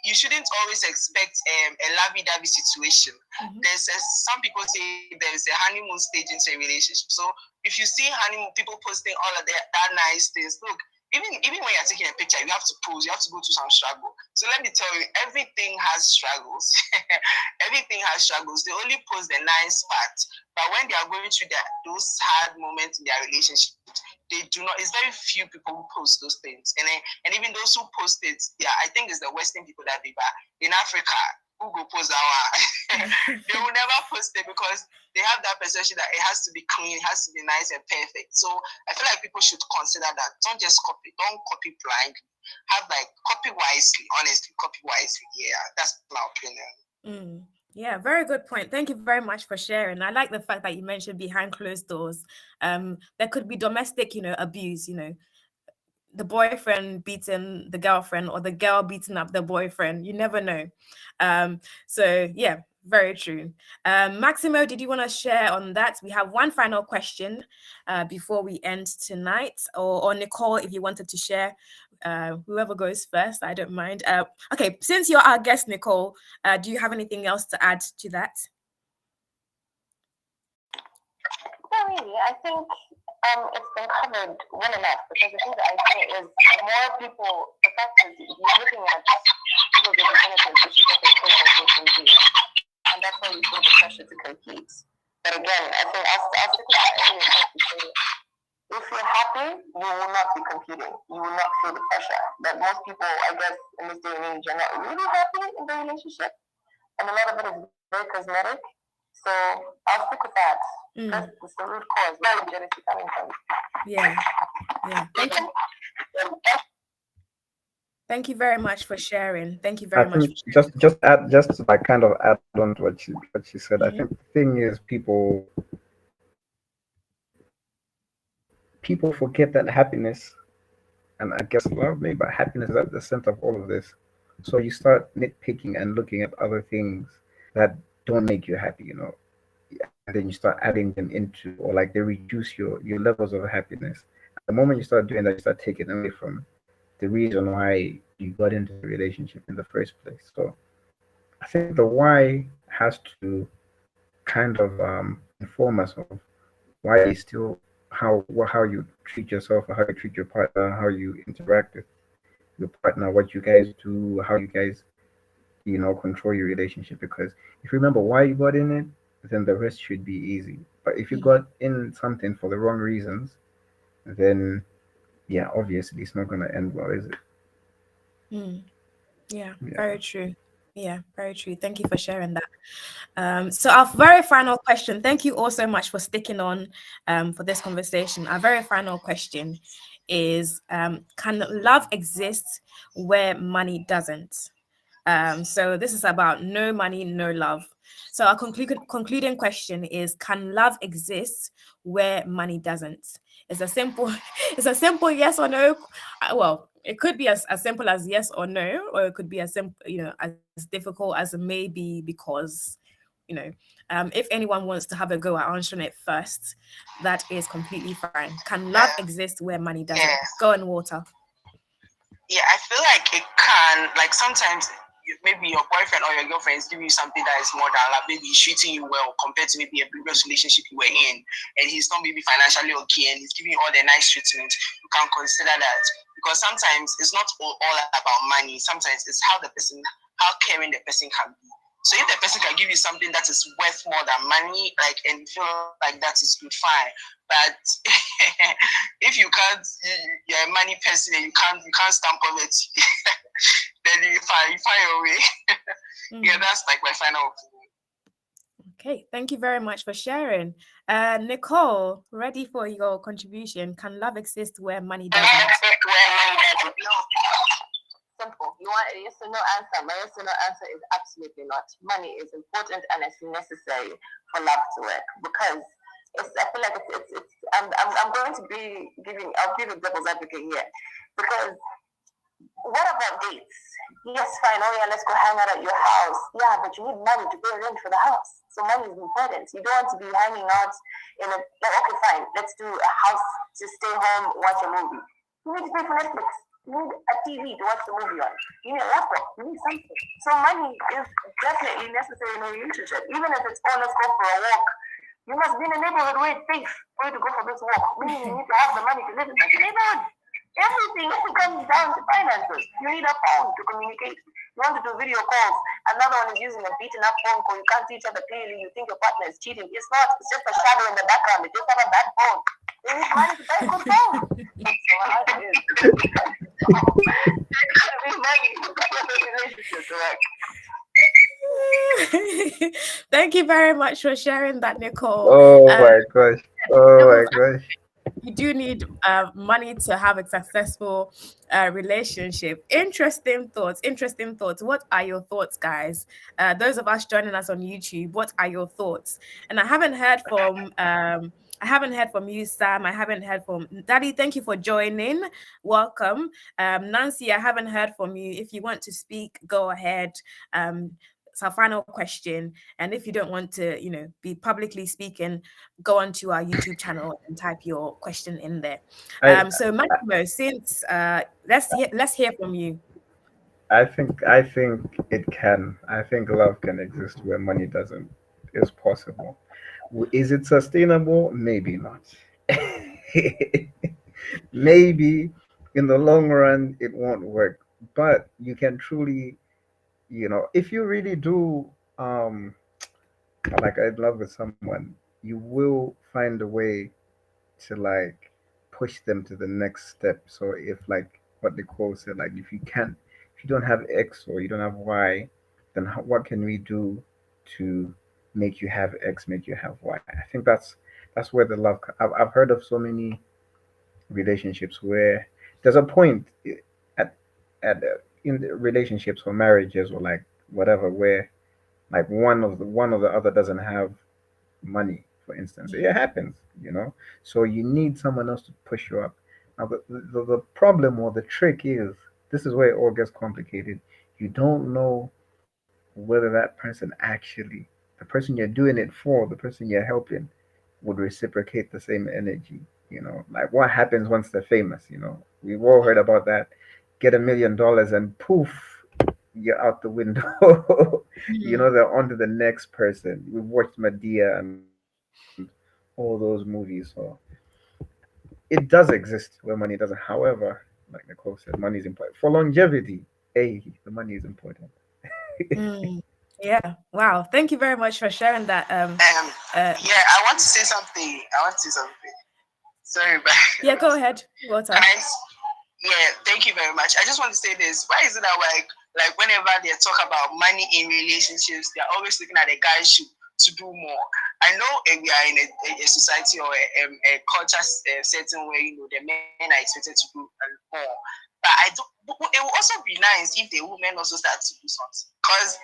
you shouldn't always expect a lovey-dovey situation. Some people say there's a honeymoon stage into a relationship. So if you see honeymoon people posting all of that nice things, look, even when you're taking a picture, you have to pose, you have to go through some struggle. So let me tell you, everything has struggles. Everything has struggles. They only post the nice part. But when they are going through those hard moments in their relationship, they do not. It's very few people who post those things. And even those who post it, I think it's the Western people that they buy. In Africa, who go post our they will never post it because they have that perception that it has to be clean, it has to be nice and perfect. So I feel like people should consider that. Don't just copy, don't copy blindly. Have copy wisely, honestly, copy wisely. Yeah, that's my opinion. Yeah, very good point. Thank you very much for sharing. I like the fact that you mentioned behind closed doors. There could be domestic, abuse, the boyfriend beating the girlfriend or the girl beating up the boyfriend. You never know. So yeah, very true. Maximo, did you want to share on that? We have one final question before we end tonight, or Nicole, if you wanted to share. Whoever goes first, I don't mind. Okay, since you're our guest, Nicole, do you have anything else to add to that? Not really. I think it's been covered well enough because I think the idea is more people, the fact is you're looking at people getting benefits, which is what they're taking from you. And that's why you feel the pressure to compete. But again, I think I'll stick with that earlier point to say, if you're happy, you will not be competing. You will not feel the pressure. But most people, I guess, in this day and age, are not really happy in their relationship. And a lot of it is very cosmetic. So I'll stick with that. That's the root cause. Where is jealousy coming from? Yeah. Thank you. Thank you very much for sharing. Thank you very much. Just kind of add on to what she said. I think the thing is people forget that happiness, and I guess love maybe, but happiness is at the center of all of this. So you start nitpicking and looking at other things that don't make you happy, and then you start adding them into, or like they reduce your levels of happiness. At the moment you start doing that, you start taking away from the reason why you got into the relationship in the first place. So I think the why has to kind of inform us of why you still how you treat yourself, or how you treat your partner, how you interact with your partner, what you guys do, how you guys control your relationship. Because if you remember why you got in it, then the rest should be easy. But if you got in something for the wrong reasons, then yeah, obviously it's not going to end well, is it? Yeah, very true. Yeah, very true. Thank you for sharing that. So our very final question, thank you all so much for sticking on for this conversation. Our very final question is, can love exist where money doesn't? So this is about no money, no love. So our concluding question is, can love exist where money doesn't? It's a simple yes or no. Well, it could be as simple as yes or no, or it could be as simple, as difficult as maybe, because, if anyone wants to have a go at answering it first, that is completely fine. Can love exist where money doesn't? Go on, Water. Yeah, I feel like it can. Like sometimes maybe your boyfriend or your girlfriend is giving you something that is more than love. Maybe he's treating you well compared to maybe a previous relationship you were in, and he's not maybe financially okay, and he's giving you all the nice treatment. You can consider that, because sometimes it's not all about money. Sometimes it's how caring the person can be. So if the person can give you something that is worth more than money, like, and you feel like that is good, fine. But if you can't, you're a money person and you can't stand poverty, then you find your way. Yeah, that's like my final opinion. Okay, thank you very much for sharing. Nicole, ready for your contribution? Can love exist where money doesn't? No. Simple. You want a yes or no answer? My yes or no answer is absolutely not. Money is important and it's necessary for love to work, because I feel like I'm going to be I'll give a devil's advocate here, because what about dates? Yes, fine. Oh yeah, let's go hang out at your house. Yeah, but you need money to pay rent for the house. So money is important. You don't want to be hanging out in a, like, okay, fine, let's do a house to stay home, watch a movie. You need to pay for Netflix. You need a TV to watch the movie on. You need a laptop. You need something. So money is definitely necessary in a relationship. Even if it's, oh, let's go for a walk. You must be in a neighborhood where it's safe for you to go for this walk. Meaning you need to have the money to live in that neighborhood. Everything comes down to finances. You need a phone to communicate. You want to do video calls. Another one is using a beaten up phone call. You can't see each other clearly. You think your partner is cheating. It's not. It's just a shadow in the background. They just have a bad phone. They need money to buy a good phone. So how it is. They need money to buy a relationship, correct? Thank you very much for sharing that, Nicole. Oh my gosh. Oh my gosh. You do need money to have a successful relationship. Interesting thoughts. What are your thoughts, guys? Those of us joining us on YouTube, what are your thoughts? And I haven't heard from you, Sam. I haven't heard from Daddy. Thank you for joining. Welcome. Nancy, I haven't heard from you. If you want to speak, go ahead. It's our final question. And if you don't want to, be publicly speaking, go onto our YouTube channel and type your question in there. So Maximo, since let's hear from you. I think it can. I think love can exist where money doesn't. Is possible. Is it sustainable? Maybe not. Maybe in the long run it won't work. But you can truly, if you really do like in love with someone, you will find a way to like push them to the next step. So if like what Nicole said, like if you don't have X or you don't have Y, then what can we do to make you have X, make you have Y? I think that's where the love. I've heard of so many relationships where there's a point at in the relationships or marriages or like whatever where like one of the other doesn't have money, for instance. It happens. So you need someone else to push you up. Now, the problem or the trick is this is where it all gets complicated. You don't know whether that person actually, the person you're doing it for, the person you're helping, would reciprocate the same energy. Like what happens once they're famous. We've all heard about that. Get $1 million and poof, you're out the window. They're on to the next person. We've watched Medea and all those movies. So it does exist where money doesn't. However, like Nicole said, money is important for longevity. The money is important. Yeah. Wow. Thank you very much for sharing that. Yeah, I want to say something. Sorry, but yeah, go ahead. Water. Yeah, thank you very much. I just want to say this. Why is it that like whenever they talk about money in relationships, they're always looking at the guy to do more? I know we are in a society or a culture setting where the men are expected to do more. But it will also be nice if the women also start to do something, because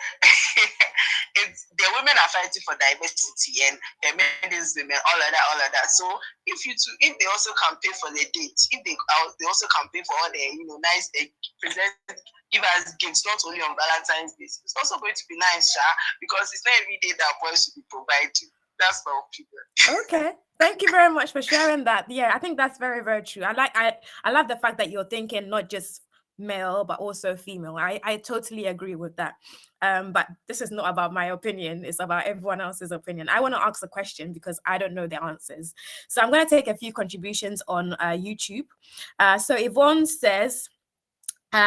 the women are fighting for diversity and the men is women, all of that. So if they also can pay for the date, if they also can pay for all the nice present, give us gifts not only on Valentine's Day, it's also going to be nice, because it's not every day that boys will be providing. That's my opinion. Okay. Thank you very much for sharing that. Yeah, I think that's very, very true. I love the fact that you're thinking not just male but also female. I totally agree with that. But this is not about my opinion, it's about everyone else's opinion. I want to ask a question because I don't know the answers. So I'm going to take a few contributions on YouTube. So Yvonne says,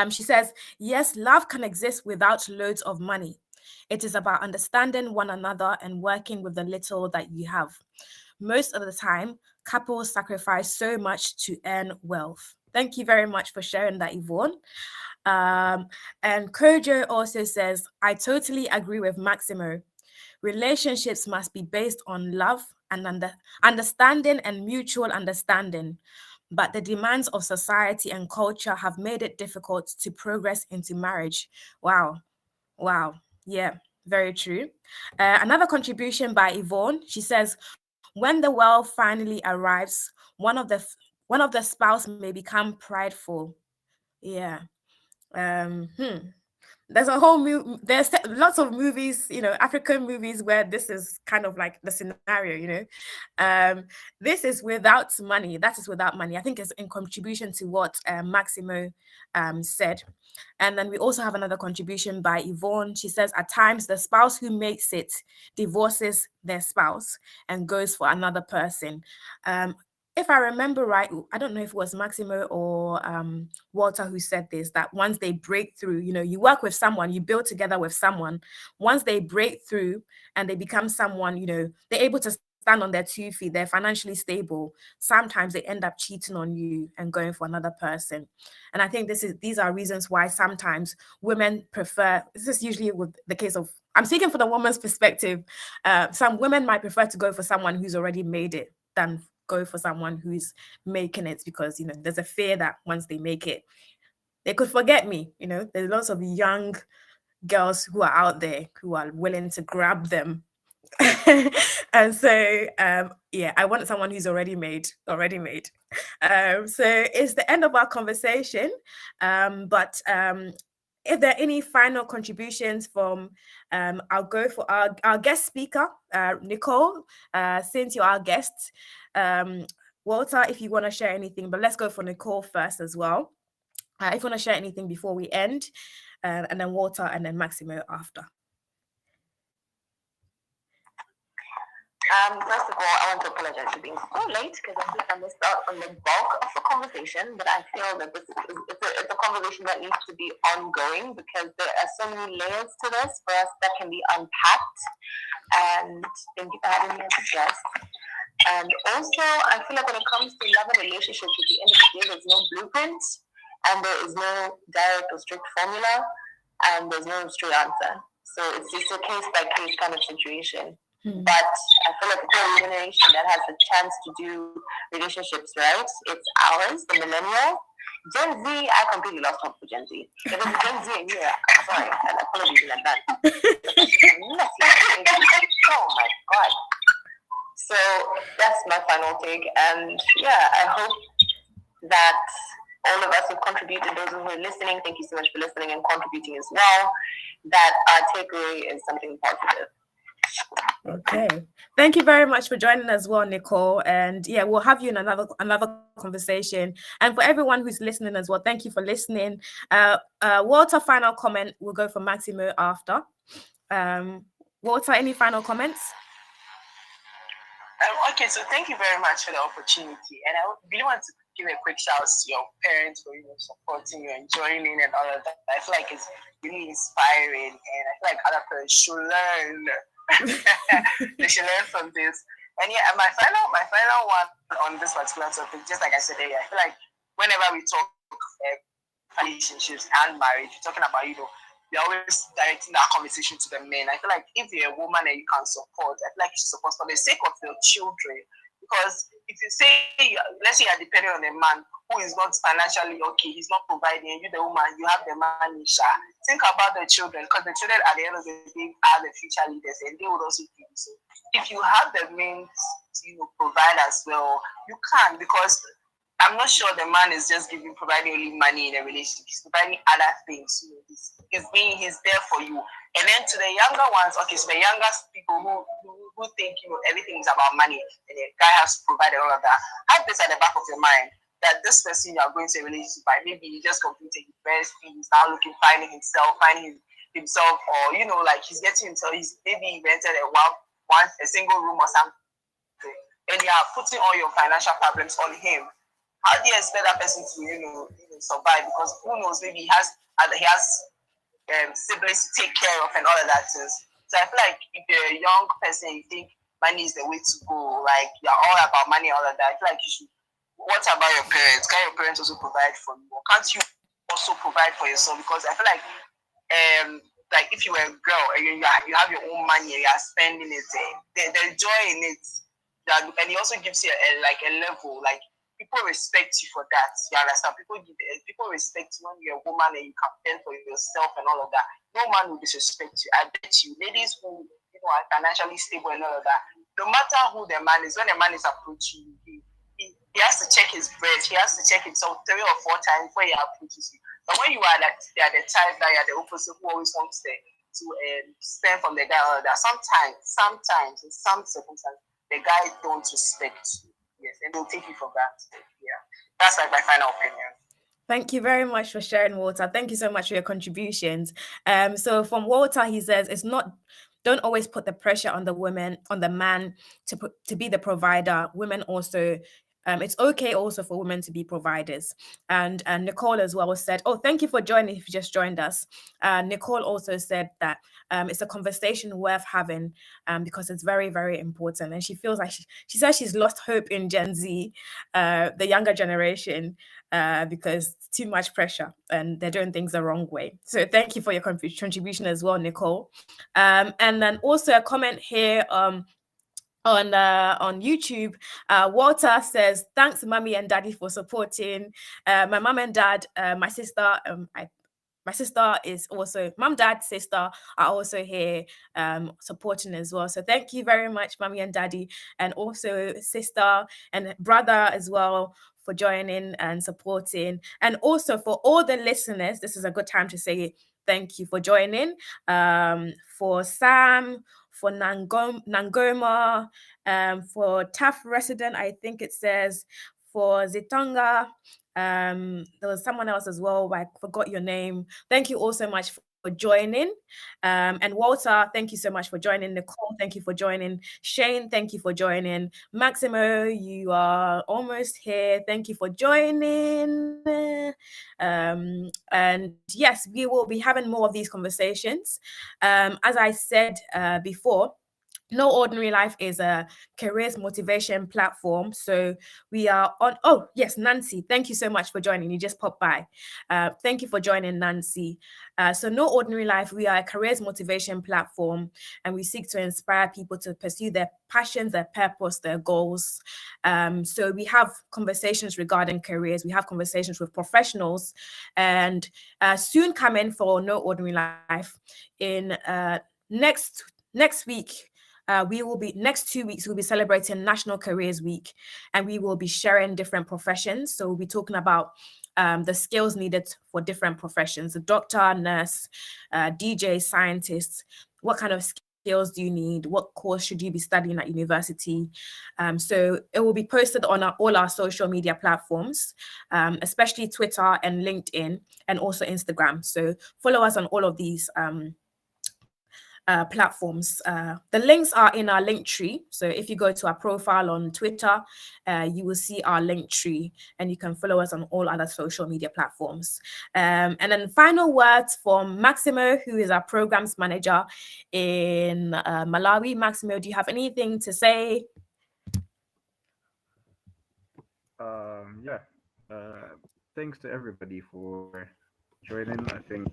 she says, yes, love can exist without loads of money. It is about understanding one another and working with the little that you have. Most of the time, couples sacrifice so much to earn wealth. Thank you very much for sharing that, Yvonne. And Kojo also says, I totally agree with Maximo. Relationships must be based on love and understanding and mutual understanding. But the demands of society and culture have made it difficult to progress into marriage. Wow. Wow. Yeah, very true. Another contribution by Yvonne. She says, when the wealth finally arrives, one of the spouse may become prideful. Yeah. Um, hmm there's a whole there's lots of movies, African movies where this is kind of like the scenario. This is without money. That is without money. I think it's in contribution to what Maximo said. And then we also have another contribution by Yvonne. She says, at times the spouse who makes it divorces their spouse and goes for another person. If I remember right, I don't know if it was Maximo or Walter who said this, that once they break through, you work with someone, you build together with someone. Once they break through and they become someone, they're able to stand on their 2 feet, they're financially stable. Sometimes they end up cheating on you and going for another person. And I think these are reasons why sometimes women prefer, this is usually with the case of, I'm speaking from the woman's perspective. Some women might prefer to go for someone who's already made it than go for someone who's making it, because there's a fear that once they make it, they could forget me. There's lots of young girls who are out there who are willing to grab them. And so I want someone who's already made. So it's the end of our conversation, but if there are any final contributions from, I'll go for our guest speaker, Nicole, since you're our guest. Walter, if you want to share anything, but let's go for Nicole first as well. If you want to share anything before we end, and then Walter, and then Maximo after. First of all, I want to apologize for being so late because I think I missed out on the bulk of the conversation, but I feel that it's a conversation that needs to be ongoing because there are so many layers to this for us that can be unpacked. And thank you for having me as a guest. And also, I feel like when it comes to love and relationships, at the end of the day, there's no blueprint and there is no direct or strict formula and there's no straight answer. So it's just a case-by-case kind of situation. But I feel like the current generation that has the chance to do relationships right, it's ours, the millennial. Gen Z, I completely lost hope for Gen Z. If it's Gen Z in here, I'm sorry, and apologies in advance. Oh my God. So that's my final take. And yeah, I hope that all of us who contributed, those who are listening, thank you so much for listening and contributing as well, that our takeaway is something positive. Okay, thank you very much for joining as well, Nicole. And yeah, we'll have you in another conversation. And for everyone who's listening as well, thank you for listening. Walter, final comment. We'll go for Maximo after. Walter, any final comments? Okay, so thank you very much for the opportunity, and I really want to give a quick shout out to your parents for supporting you and joining and all of that. I feel like it's really inspiring, and I feel like other parents should learn. They should learn from this. And yeah, my final one on this particular topic, just like I said earlier, I feel like whenever we talk relationships and marriage, we're talking about, we're always directing our conversation to the men. I feel like if you're a woman and you can support, I feel like you should support for the sake of your children. Because if you say, let's say you're depending on a man who is not financially okay, he's not providing, you the woman, you have the money, think about the children, because the children at the end of the day are the future leaders and they would also do so. If you have the means to provide as well, you can, because I'm not sure the man is just providing only money in a relationship. He's providing other things. He's there for you. And then to the younger ones, okay, so the youngest people who think everything is about money and the guy has to provide all of that, have this at the back of your mind that this person you are going to a relationship by, maybe he just completed university, he's now finding himself, or like he's getting into, maybe he rented a single room or something, and you are putting all your financial problems on him. How do you expect that person to survive? Because who knows, maybe he has siblings to take care of and all of that things. So I feel like if you're a young person, you think money is the way to go, like you're all about money, all of that. I feel like you should. What about your parents? Can your parents also provide for you? Or can't you also provide for yourself? Because I feel like if you were a girl and you have your own money and you are spending it, there's joy in it. That, and it also gives you a level, like people respect you for that. You understand? People respect you when you're a woman and you can fend for yourself and all of that. No man will disrespect you. I bet you, ladies who are financially stable and all of that, no matter who the man is, when the man is approaching you, he has to check his bread. He has to check himself 3 or 4 times before he approaches you. But when you are like the type that you're the opposite who always wants to spend from the guy, or that sometimes in some circumstances, the guy don't respect you. Yes, and they'll take you for granted. Yeah, that's like my final opinion. Thank you very much for sharing, Walter. Thank you so much for your contributions. So from Walter, he says don't always put the pressure on the man to be the provider. Women also, it's okay also for women to be providers. And Nicole as well said, oh, thank you for joining if you just joined us. Nicole also said that it's a conversation worth having because it's very, very important. And she feels like she says she's lost hope in Gen Z, the younger generation, because too much pressure and they're doing things the wrong way. So thank you for your contribution as well, Nicole. And then also a comment here on YouTube. Walter says, thanks mommy and daddy for supporting. My mom and dad, my sister, my sister is also, mom, dad, sister are also here supporting as well. So thank you very much, mommy and daddy, and also sister and brother as well for joining and supporting. And also for all the listeners, this is a good time to say thank you for joining. For Sam, for Nangoma, for Taff resident, I think it says, for Zitonga, there was someone else as well, I forgot your name. Thank you all so much for joining. And Walter, thank you so much for joining. Nicole, thank you for joining. Shane, thank you for joining. Maximo, you are almost here. Thank you for joining. And yes, we will be having more of these conversations. As I said before, No Ordinary Life is a careers motivation platform. So we are on. Oh, yes, Nancy, thank you so much for joining. You just popped by. Thank you for joining, Nancy. So No Ordinary Life, we are a careers motivation platform, and we seek to inspire people to pursue their passions, their purpose, their goals. So we have conversations regarding careers. We have conversations with professionals, and soon coming for No Ordinary Life in next week. Next 2 weeks, we'll be celebrating National Careers Week, and we will be sharing different professions. So we'll be talking about the skills needed for different professions: a doctor, nurse, DJ, scientist. What kind of skills do you need? What course should you be studying at university? So it will be posted on all our social media platforms, especially Twitter and LinkedIn, and also Instagram. So follow us on all of these platforms. The links are in our link tree. So if you go to our profile on Twitter, you will see our link tree, and you can follow us on all other social media platforms. And then final words from Maximo, who is our programs manager in Malawi. Maximo, do you have anything to say? Yeah. Thanks to everybody for joining. I think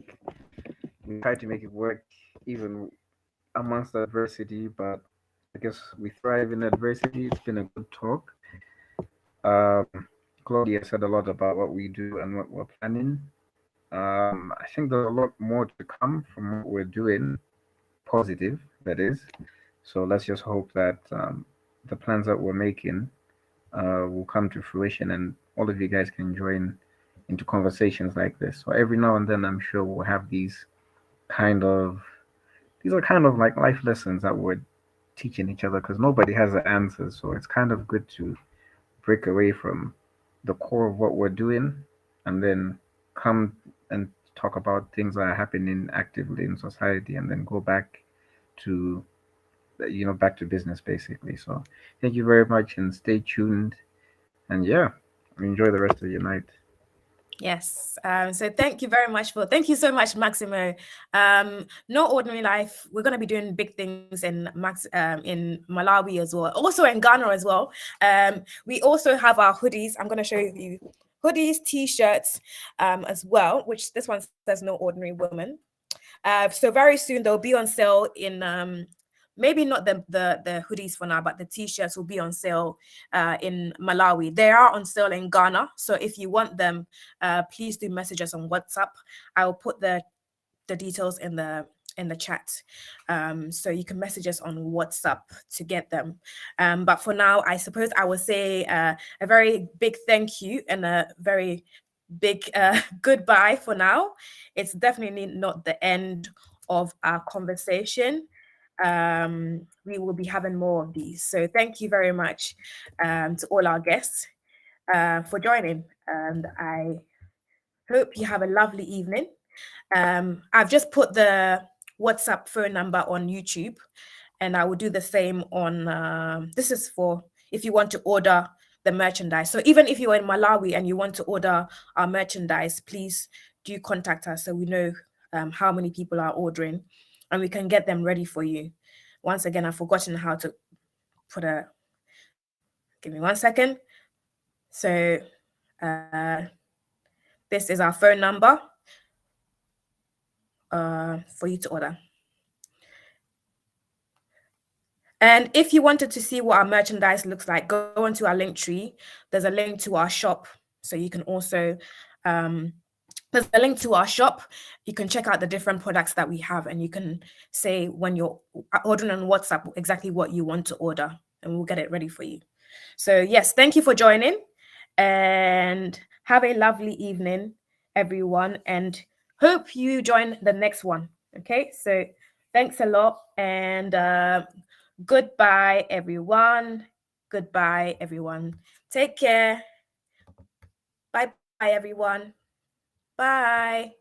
we tried to make it work even amongst adversity, but I guess we thrive in adversity. It's been a good talk. Um, Claudia said a lot about what we do and what we're planning. I think there's a lot more to come from what we're doing, positive, that is. So let's just hope that the plans that we're making will come to fruition, and all of you guys can join into conversations like this. So every now and then, I'm sure we'll have these are kind of like life lessons that we're teaching each other, because nobody has the answers. So it's kind of good to break away from the core of what we're doing and then come and talk about things that are happening actively in society, and then go back to back to business basically. So thank you very much, and stay tuned, and yeah, enjoy the rest of your night. Yes. So thank you so much, Maximo. No ordinary life. We're gonna be doing big things in Malawi as well, also in Ghana as well. We also have our hoodies. I'm gonna show you hoodies, t-shirts, as well. Which this one says "No Ordinary Woman." So very soon they'll be on sale in maybe not the hoodies for now, but the t-shirts will be on sale in Malawi. They are on sale in Ghana. So if you want them, please do message us on WhatsApp. I will put the details in the chat, so you can message us on WhatsApp to get them. But for now, I suppose I will say a very big thank you and a very big goodbye for now. It's definitely not the end of our conversation. We will be having more of these. So thank you very much to all our guests for joining. And I hope you have a lovely evening. I've just put the WhatsApp phone number on YouTube, and I will do the same on, this is for if you want to order the merchandise. So even if you're in Malawi and you want to order our merchandise, please do contact us so we know how many people are ordering and we can get them ready for you. Once again, I've forgotten how to put give me 1 second. So this is our phone number for you to order. And if you wanted to see what our merchandise looks like, go onto our link tree. There's a link to our shop. So you can also, there's a link to our shop. You can check out the different products that we have, and you can say when you're ordering on WhatsApp exactly what you want to order, and we'll get it ready for you. So yes, thank you for joining, and have a lovely evening, everyone, and hope you join the next one. Okay, so thanks a lot, and goodbye, everyone. Goodbye, everyone. Take care. Bye bye, everyone. Bye.